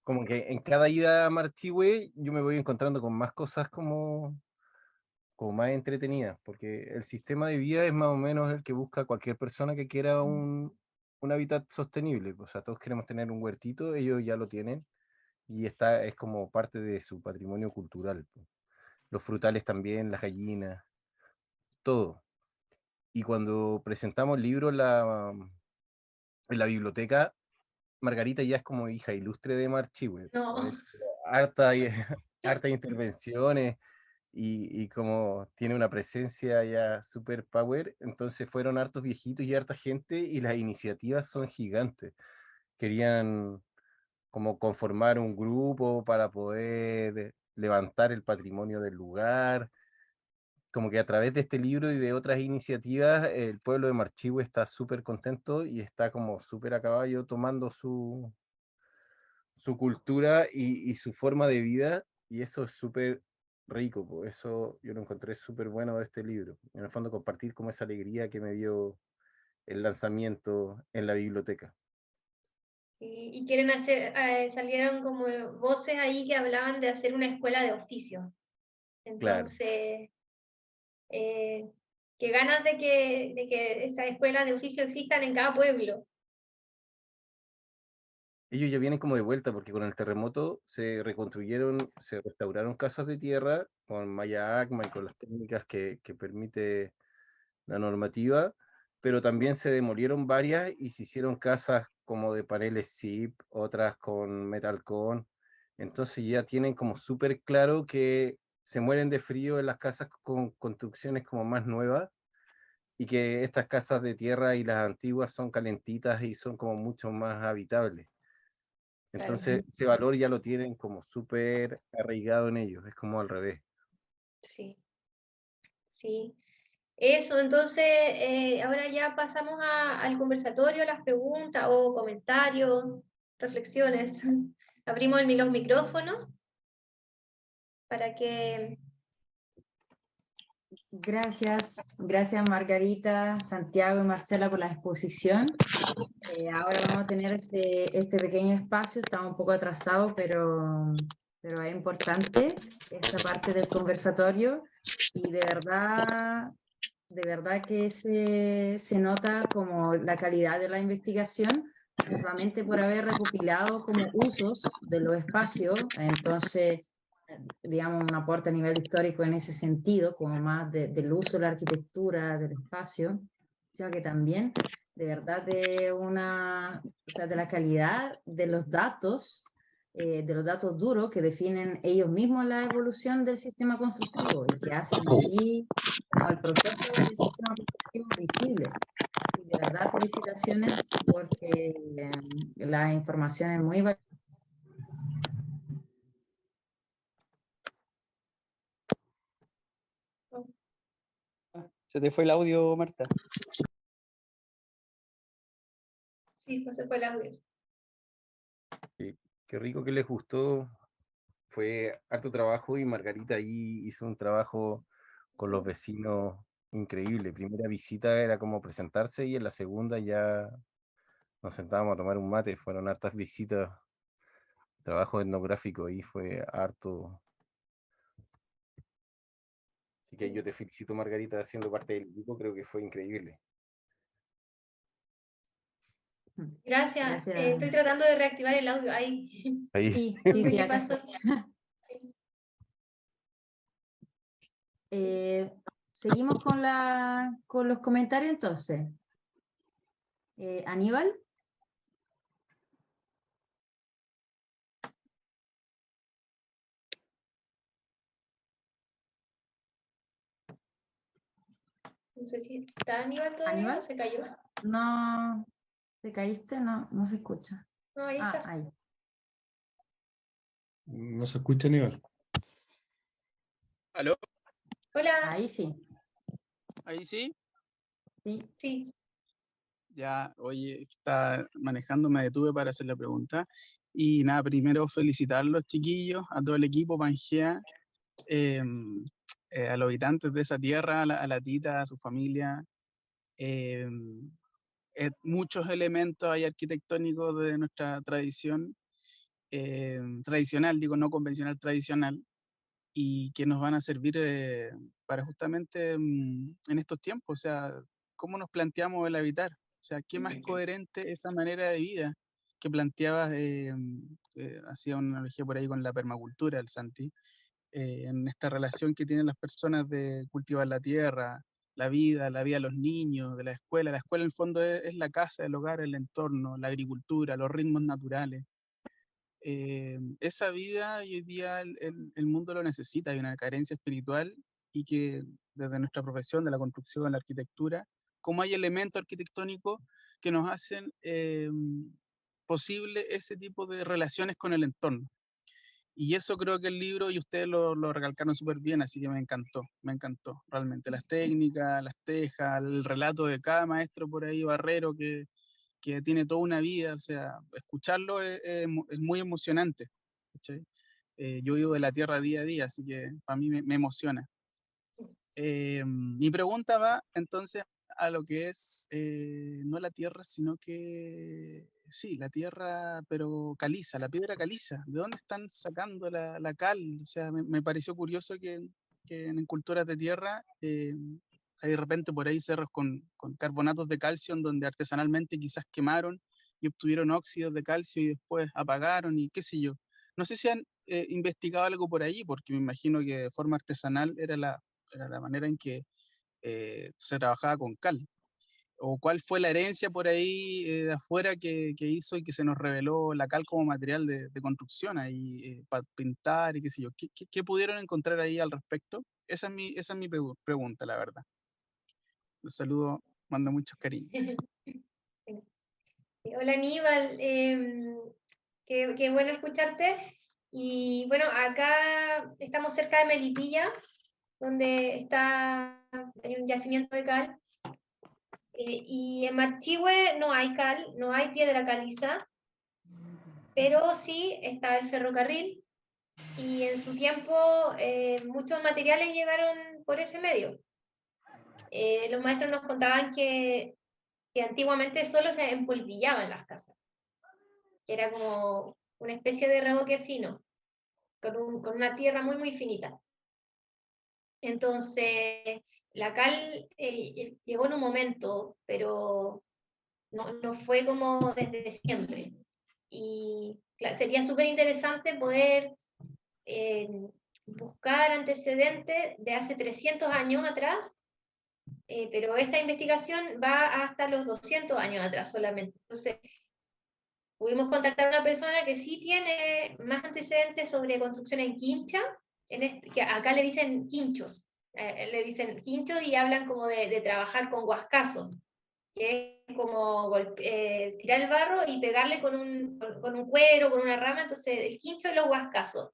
como que en cada ida a Marchihue yo me voy encontrando con más cosas como más entretenidas, porque el sistema de vida es más o menos el que busca cualquier persona que quiera un hábitat sostenible. O sea, todos queremos tener un huertito, ellos ya lo tienen, y es como parte de su patrimonio cultural, po. Los frutales también, las gallinas, todo. Y cuando presentamos el libro en la biblioteca, Margarita ya es como hija ilustre de Marchihue. no, Ha hecho harta, hartas intervenciones y como tiene una presencia ya super power, entonces fueron hartos viejitos y harta gente y las iniciativas son gigantes. Querían como conformar un grupo para poder levantar el patrimonio del lugar. Como que a través de este libro y de otras iniciativas, el pueblo de Marchihue está súper contento y está como súper a caballo tomando su cultura y su forma de vida, y eso es súper rico, po. Eso yo lo encontré súper bueno de este libro. En el fondo, compartir como esa alegría que me dio el lanzamiento en la biblioteca. y quieren hacer, salieron como voces ahí que hablaban de hacer una escuela de oficio. Claro. Entonces, qué ganas de que esas escuelas de oficio existan en cada pueblo. Ellos ya vienen como de vuelta porque con el terremoto se reconstruyeron, se restauraron casas de tierra con malla ACMA y con las técnicas que permite la normativa, pero también se demolieron varias y se hicieron casas como de paneles zip, otras con metalcon. Entonces ya tienen como súper claro que se mueren de frío en las casas con construcciones como más nuevas y que estas casas de tierra y las antiguas son calentitas y son como mucho más habitables. Claro. Entonces ese valor ya lo tienen como súper arraigado en ellos, es como al revés. Sí, sí. Eso, entonces, ahora ya pasamos al conversatorio, las preguntas o comentarios, reflexiones. Abrimos los micrófonos para que... Gracias Margarita, Santiago y Marcela por la exposición. Ahora vamos a tener este pequeño espacio, estamos un poco atrasados, pero es importante esta parte del conversatorio y de verdad que se nota como la calidad de la investigación solamente por haber recopilado como usos de los espacios, entonces digamos un aporte a nivel histórico en ese sentido, como más del uso de la arquitectura del espacio, sino que también de verdad o sea, de la calidad de los datos duros que definen ellos mismos la evolución del sistema constructivo y que hacen así como el proceso del sistema constructivo visible. Y de verdad, felicitaciones porque la información es muy valiosa. Se te fue el audio, Marta. Sí, no se fue el audio. Sí, qué rico que les gustó. Fue harto trabajo y Margarita ahí hizo un trabajo con los vecinos increíble. Primera visita era como presentarse y en la segunda ya nos sentábamos a tomar un mate. Fueron hartas visitas, trabajo etnográfico ahí fue harto. Así que yo te felicito, Margarita, siendo parte del grupo, creo que fue increíble. Gracias. Estoy tratando de reactivar el audio. Ahí. Ahí. Sí, No sí, sé sí, qué acá pasó. seguimos con los comentarios entonces. Aníbal. No sé si está Aníbal todavía ¿Aníbal? o se cayó. No, ¿te caíste? No, no se escucha. No, ahí está. Ahí. No se escucha, Aníbal. ¿Aló? Hola. Ahí sí. ¿Ahí sí? Sí. Sí. Ya, oye, está manejando, me detuve para hacer la pregunta. Y nada, primero felicitar a los chiquillos, a todo el equipo Pangea, a los habitantes de esa tierra, a la tita, a su familia. em, Muchos elementos hay arquitectónicos de nuestra tradición, tradicional, digo, no convencional, tradicional, y que nos van a servir para justamente en estos tiempos, o sea, cómo nos planteamos el habitar, o sea, qué más coherente esa manera de vida que planteabas, hacía una analogía por ahí con la permacultura, el Santi, en esta relación que tienen las personas de cultivar la tierra, la vida de los niños, de la escuela. La escuela en el fondo es la casa, el hogar, el entorno, la agricultura, los ritmos naturales. Esa vida y hoy día el mundo lo necesita, hay una carencia espiritual y que desde nuestra profesión de la construcción, la arquitectura, como hay elementos arquitectónicos que nos hacen posible ese tipo de relaciones con el entorno. Y eso creo que el libro, y ustedes lo recalcaron súper bien, así que me encantó realmente. Las técnicas, las tejas, el relato de cada maestro por ahí, Barrero, que tiene toda una vida, o sea, escucharlo es muy emocionante. ¿Cachai? Yo vivo de la tierra día a día, así que para mí me emociona. Mi pregunta va entonces a lo que es no la tierra, sino que sí, la tierra, pero caliza, la piedra caliza. ¿De dónde están sacando la cal? O sea, me pareció curioso que en culturas de tierra hay de repente por ahí cerros con carbonatos de calcio en donde artesanalmente quizás quemaron y obtuvieron óxidos de calcio y después apagaron y qué sé yo. No sé si han investigado algo por ahí, porque me imagino que de forma artesanal era la manera en que se trabajaba con cal. ¿O cuál fue la herencia por ahí de afuera que hizo y que se nos reveló la cal como material de construcción ahí para pintar y qué sé yo? ¿Qué pudieron encontrar ahí al respecto? Esa es mi pregunta, la verdad. Los saludo, mando muchos cariños. Hola Aníbal, qué bueno escucharte. Y bueno, acá estamos cerca de Melipilla, donde hay un yacimiento de cal. Y en Marchihue no hay cal, no hay piedra caliza, pero sí está el ferrocarril. Y en su tiempo muchos materiales llegaron por ese medio. Los maestros nos contaban que antiguamente solo se empolvillaban las casas, que era como una especie de revoque fino, con una tierra muy, muy finita. Entonces, la cal llegó en un momento, pero no fue como desde siempre. Y claro, sería súper interesante poder buscar antecedentes de hace 300 años atrás, pero esta investigación va hasta los 200 años atrás solamente. Entonces, pudimos contactar a una persona que sí tiene más antecedentes sobre construcción en quincha, que acá le dicen quinchos, y hablan como de trabajar con huascazos, que es como tirar el barro y pegarle con un cuero, con una rama, entonces el quincho y los huascazos.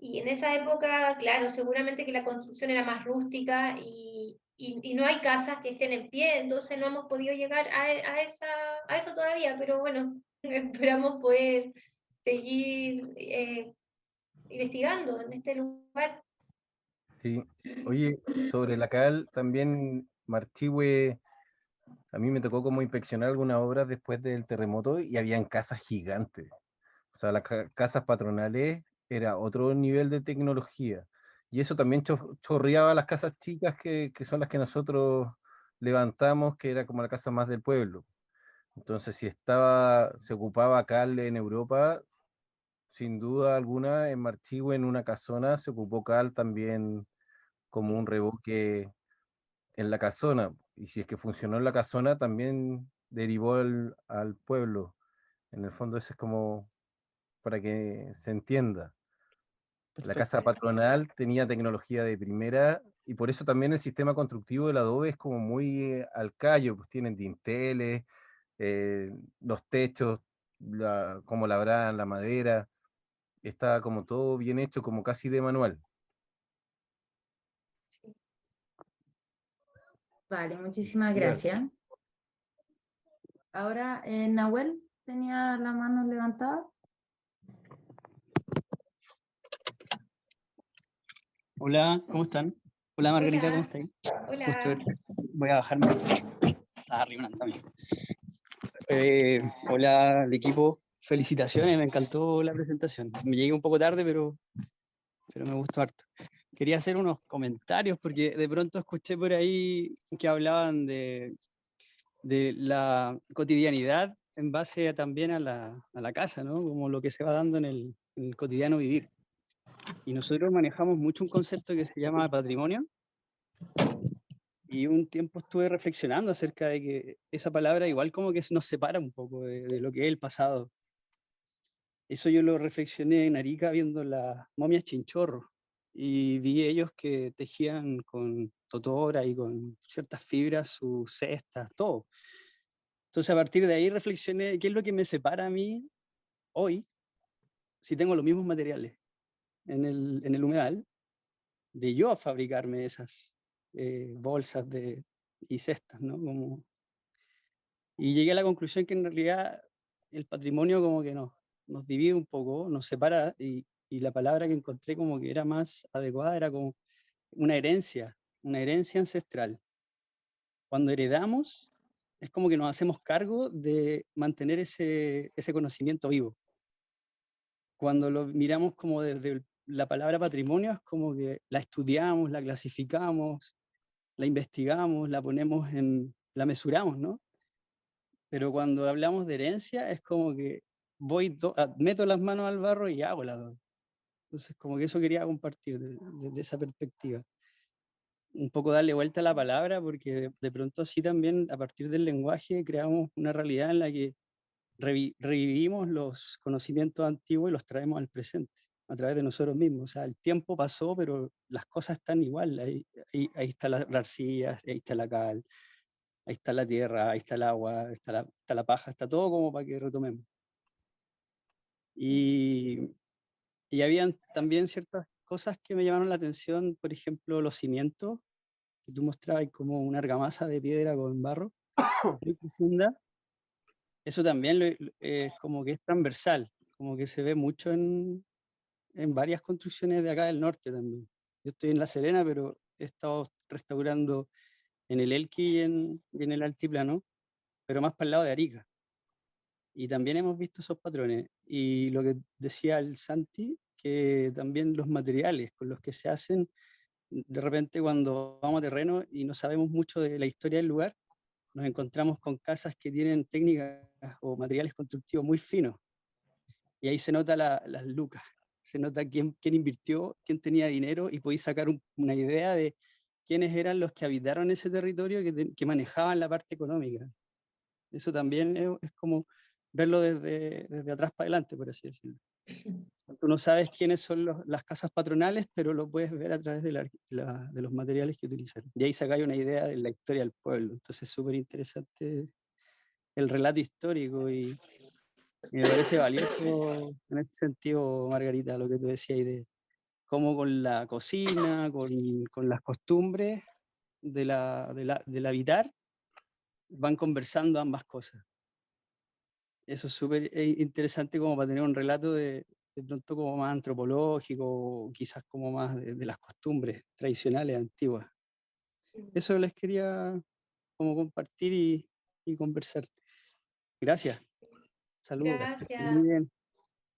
Y en esa época, claro, seguramente que la construcción era más rústica y no hay casas que estén en pie, entonces no hemos podido llegar a eso todavía, pero bueno, esperamos poder seguir investigando en este lugar. Sí. Oye, sobre la cal, también Marchihue, a mí me tocó como inspeccionar algunas obras después del terremoto y habían casas gigantes. O sea, las casas patronales era otro nivel de tecnología. Y eso también chorreaba las casas chicas que son las que nosotros levantamos, que era como la casa más del pueblo. Entonces, si se ocupaba cal en Europa, sin duda alguna, en Marchihue, en una casona, se ocupó cal también como un revoque en la casona. Y si es que funcionó en la casona, también derivó al pueblo. En el fondo, eso es como para que se entienda. La casa Perfecto. patronal tenía tecnología de primera y por eso también el sistema constructivo del adobe es como muy al callo, pues tienen dinteles, los techos, como labraban la madera, está como todo bien hecho, como casi de manual. Vale, muchísimas Igual, gracias. Ahora, Nahuel tenía la mano levantada. Hola, ¿cómo están? Hola Margarita, ¿cómo Hola, estáis? hola. Justo voy a bajarme. Estaba arriba una tabla. Hola al equipo, felicitaciones, me encantó la presentación. Me llegué un poco tarde, pero me gustó harto. Quería hacer unos comentarios porque de pronto escuché por ahí que hablaban de la cotidianidad en base también a la casa, ¿no? Como lo que se va dando en el cotidiano vivir. Y nosotros manejamos mucho un concepto que se llama patrimonio. Y un tiempo estuve reflexionando acerca de que esa palabra igual como que nos separa un poco de lo que es el pasado. Eso yo lo reflexioné en Arica viendo las momias chinchorro y vi ellos que tejían con totora y con ciertas fibras sus cestas, todo. Entonces a partir de ahí reflexioné qué es lo que me separa a mí hoy si tengo los mismos materiales en el humedal de yo fabricarme esas bolsas y cestas, ¿no? Y llegué a la conclusión que en realidad el patrimonio como que nos divide un poco, nos separa y la palabra que encontré como que era más adecuada era como una herencia ancestral. Cuando heredamos es como que nos hacemos cargo de mantener ese conocimiento vivo. Cuando lo miramos como desde la palabra patrimonio es como que la estudiamos, la clasificamos, la investigamos, la mesuramos, ¿no? Pero cuando hablamos de herencia es como que meto las manos al barro y hago las dos. Entonces como que eso quería compartir desde esa perspectiva. Un poco darle vuelta a la palabra porque de pronto así también a partir del lenguaje creamos una realidad en la que revivimos los conocimientos antiguos y los traemos al presente a través de nosotros mismos. O sea, el tiempo pasó, pero las cosas están igual. Ahí está la arcilla, ahí está la cal, ahí está la tierra, ahí está el agua, está la paja, está todo como para que retomemos. Y habían también ciertas cosas que me llamaron la atención, por ejemplo, los cimientos, que tú mostrabas como una argamasa de piedra con barro, muy profunda. Eso también es como que es transversal, como que se ve mucho en varias construcciones de acá del norte también. Yo estoy en La Serena, pero he estado restaurando en el Elqui y en el Altiplano, pero más para el lado de Arica. Y también hemos visto esos patrones. Y lo que decía el Santi, que también los materiales con los que se hacen, de repente cuando vamos a terreno y no sabemos mucho de la historia del lugar, nos encontramos con casas que tienen técnicas o materiales constructivos muy finos. Y ahí se nota las lucas, se nota quién invirtió, quién tenía dinero y podéis sacar una idea de quiénes eran los que habitaron ese territorio que manejaban la parte económica. Eso también es como verlo desde atrás para adelante, por así decirlo. Tú no sabes quiénes son las casas patronales, pero lo puedes ver a través de los materiales que utilizaron. Y ahí sacáis una idea de la historia del pueblo. Entonces es súper interesante el relato histórico y me parece valioso en ese sentido, Margarita, lo que tú decías de cómo con la cocina, con las costumbres del habitar, van conversando ambas cosas. Eso es súper interesante como para tener un relato de pronto como más antropológico, quizás como más de las costumbres tradicionales, antiguas. Eso les quería como compartir y conversar. Gracias. Saludos. Que estén muy Gracias. bien.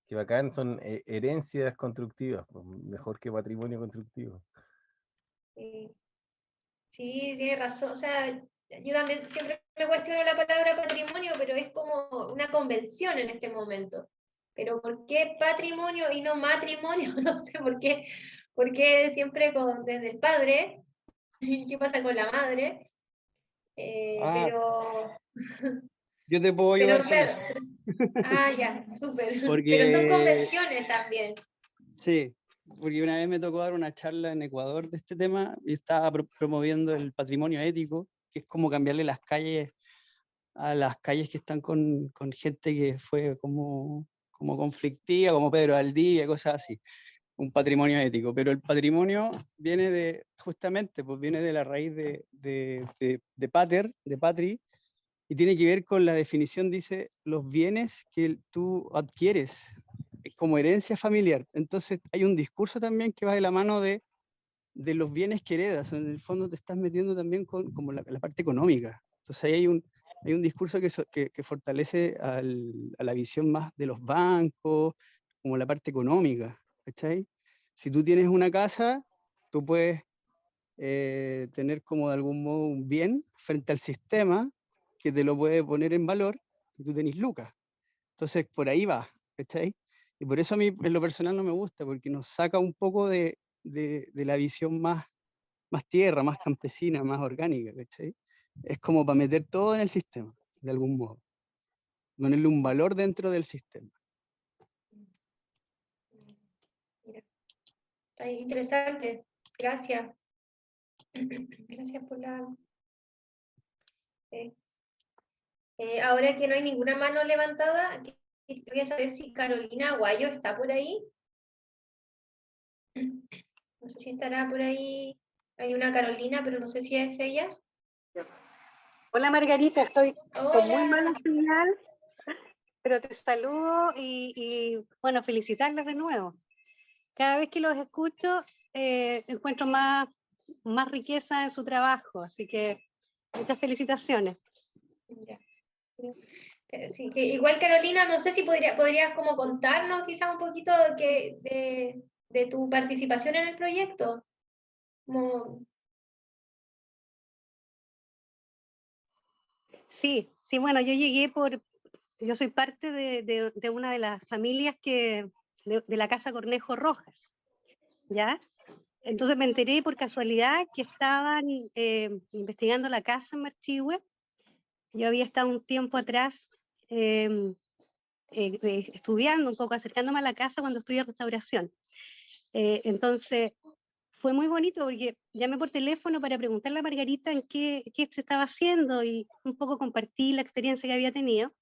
Que bacán, son herencias constructivas, pues, mejor que patrimonio constructivo. Sí, sí, tiene razón. O sea, yo también siempre me cuestiono la palabra patrimonio, pero es como una convención en este momento. Pero ¿por qué patrimonio y no matrimonio? No sé por qué siempre desde el padre, y qué pasa con la madre. Ah, Pero yo te puedo ayudar con eso. claro. Ah, ya, súper. Pero son Porque, convenciones también. sí, porque una vez me tocó dar una charla en Ecuador de este tema y estaba promoviendo el patrimonio ético, que es como cambiarle las calles a las calles que están con gente que fue como conflictiva, como Pedro Valdivia, cosas así. Un patrimonio ético, pero el patrimonio viene justamente, pues viene de la raíz de pater, de patri, y tiene que ver con la definición, dice, los bienes que tú adquieres como herencia familiar. Entonces hay un discurso también que va de la mano de los bienes que heredas. En el fondo te estás metiendo también con como la parte económica. Entonces ahí hay un discurso que fortalece a la visión más de los bancos, como la parte económica, ¿cachai? Si tú tienes una casa, tú puedes tener como de algún modo un bien frente al sistema que te lo puede poner en valor y tú tenés lucas. Entonces por ahí va, ¿cachai? Y por eso a mí en lo personal no me gusta, porque nos saca un poco de la visión más tierra, más campesina, más orgánica, ¿cachai? Es como para meter todo en el sistema, de algún modo. Ponerle un valor dentro del sistema. Mira, está interesante. Gracias. Gracias por la... ahora que no hay ninguna mano levantada, quería saber si Carolina Aguayo está por ahí. No sé si estará por ahí. Hay una Carolina, pero no sé si es ella. Hola Margarita, estoy con muy mala Hola. señal, pero te saludo y bueno, felicitarles de nuevo. Cada vez que los escucho encuentro más riqueza en su trabajo, así que muchas felicitaciones. Ya. Sí, que igual Carolina, no sé si podrías como contarnos quizás un poquito de tu participación en el proyecto. Como... Sí, bueno, yo soy parte de una de las familias de la Casa Cornejo Rojas, ¿ya? Entonces me enteré por casualidad que estaban investigando la casa en Marchihue. Yo había estado un tiempo atrás estudiando un poco, acercándome a la casa cuando estudié restauración. Entonces fue muy bonito porque llamé por teléfono para preguntarle a Margarita en qué se estaba haciendo y un poco compartí la experiencia que había tenido.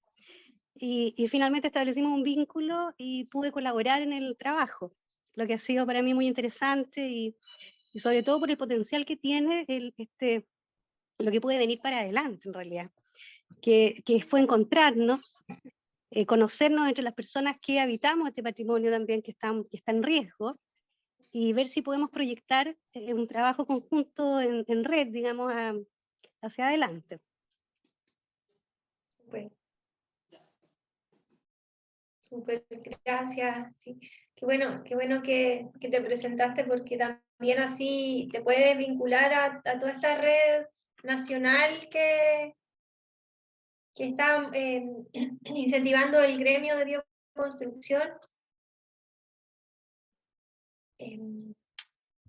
Y finalmente establecimos un vínculo y pude colaborar en el trabajo, lo que ha sido para mí muy interesante y sobre todo por el potencial que tiene lo que puede venir para adelante en realidad, que fue encontrarnos, conocernos entre las personas que habitamos este patrimonio también que está en riesgo y ver si podemos proyectar un trabajo conjunto en red, digamos, hacia adelante. Súper, gracias. Sí. Qué bueno que te presentaste porque también así te puedes vincular a toda esta red nacional que está incentivando el gremio de bioconstrucción.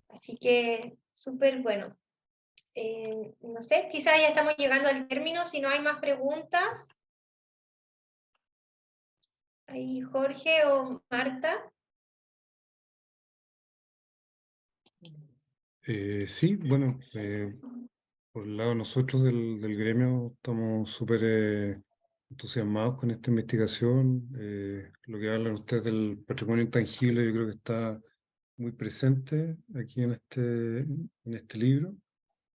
Así que súper bueno. No sé, quizás ya estamos llegando al término, si no hay más preguntas. Ahí Jorge o Marta. Sí, bueno, por el lado de nosotros del gremio estamos súper entusiasmados con esta investigación. Lo que hablan ustedes del patrimonio intangible yo creo que está muy presente aquí en este libro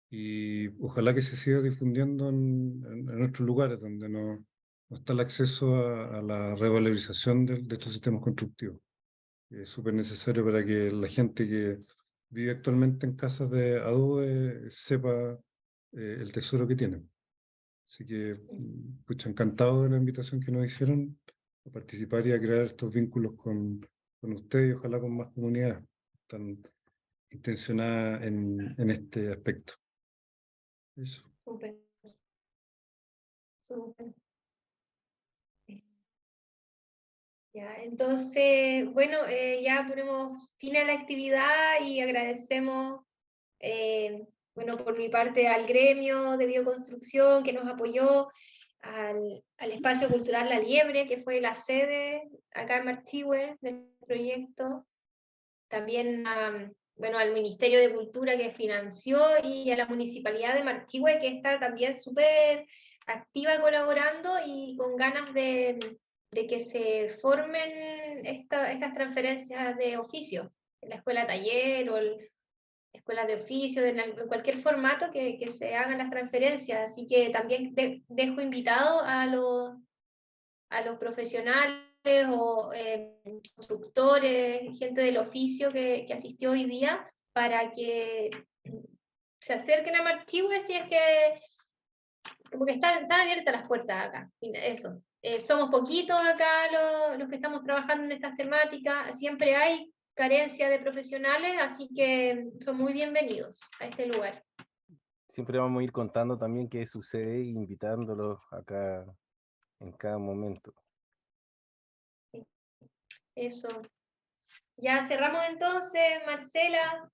y ojalá que se siga difundiendo en otros lugares donde no está el acceso a la revalorización de estos sistemas constructivos. Es súper necesario para que la gente que vive actualmente en casas de adobe sepa el tesoro que tienen. Así que, pucha, encantado de la invitación que nos hicieron a participar y a crear estos vínculos con ustedes y ojalá con más comunidades tan intencionadas en este aspecto. Eso. Súper. Súper. Ya, entonces, bueno, ya ponemos fin a la actividad y agradecemos, bueno, por mi parte al gremio de bioconstrucción que nos apoyó, al Espacio Cultural La Liebre, que fue la sede acá en Marchihue del proyecto, también bueno, al Ministerio de Cultura que financió y a la Municipalidad de Marchihue que está también súper activa colaborando y con ganas de que se formen estas transferencias de oficio en la escuela taller o escuelas de oficio, en cualquier formato que se hagan las transferencias. Así que también dejo invitado a los profesionales o constructores, gente del oficio que asistió hoy día, para que se acerquen a Marchihue si es que como que están abiertas las puertas acá. Eso. Somos poquitos acá los que estamos trabajando en estas temáticas, siempre hay carencia de profesionales, así que son muy bienvenidos a este lugar. Siempre vamos a ir contando también qué sucede e invitándolos acá en cada momento. Eso. Ya cerramos entonces, Marcela.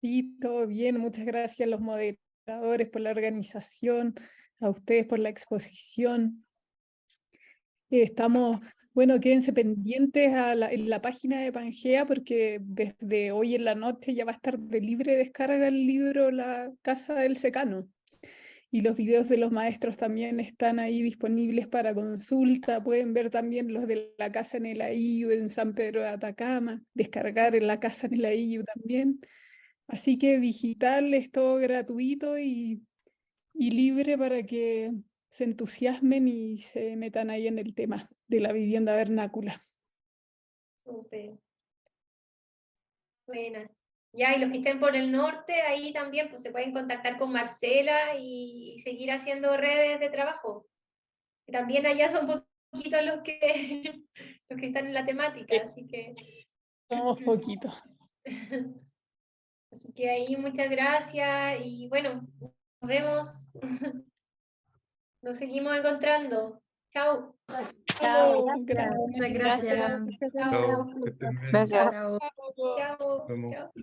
Sí, todo bien. Muchas gracias a los moderadores por la organización, a ustedes por la exposición. Bueno, quédense pendientes en la página de Pangea porque desde hoy en la noche ya va a estar de libre descarga el libro La Casa del Secano. Y los videos de los maestros también están ahí disponibles para consulta. Pueden ver también los de la casa en el Ayllu en San Pedro de Atacama, descargar en la casa en el Ayllu también. Así que digital es todo gratuito y libre para que se entusiasmen y se metan ahí en el tema de la vivienda vernácula. Súper. Buena. Ya, y los que estén por el norte, ahí también pues, se pueden contactar con Marcela y seguir haciendo redes de trabajo. También allá son poquitos los que están en la temática, así que... Somos poquitos. Así que ahí muchas gracias y bueno, nos vemos. Nos seguimos encontrando. Chao. Chao. Gracias. Muchas gracias. Chao, que estén bien. Gracias. Chao. Nos vemos. Chao.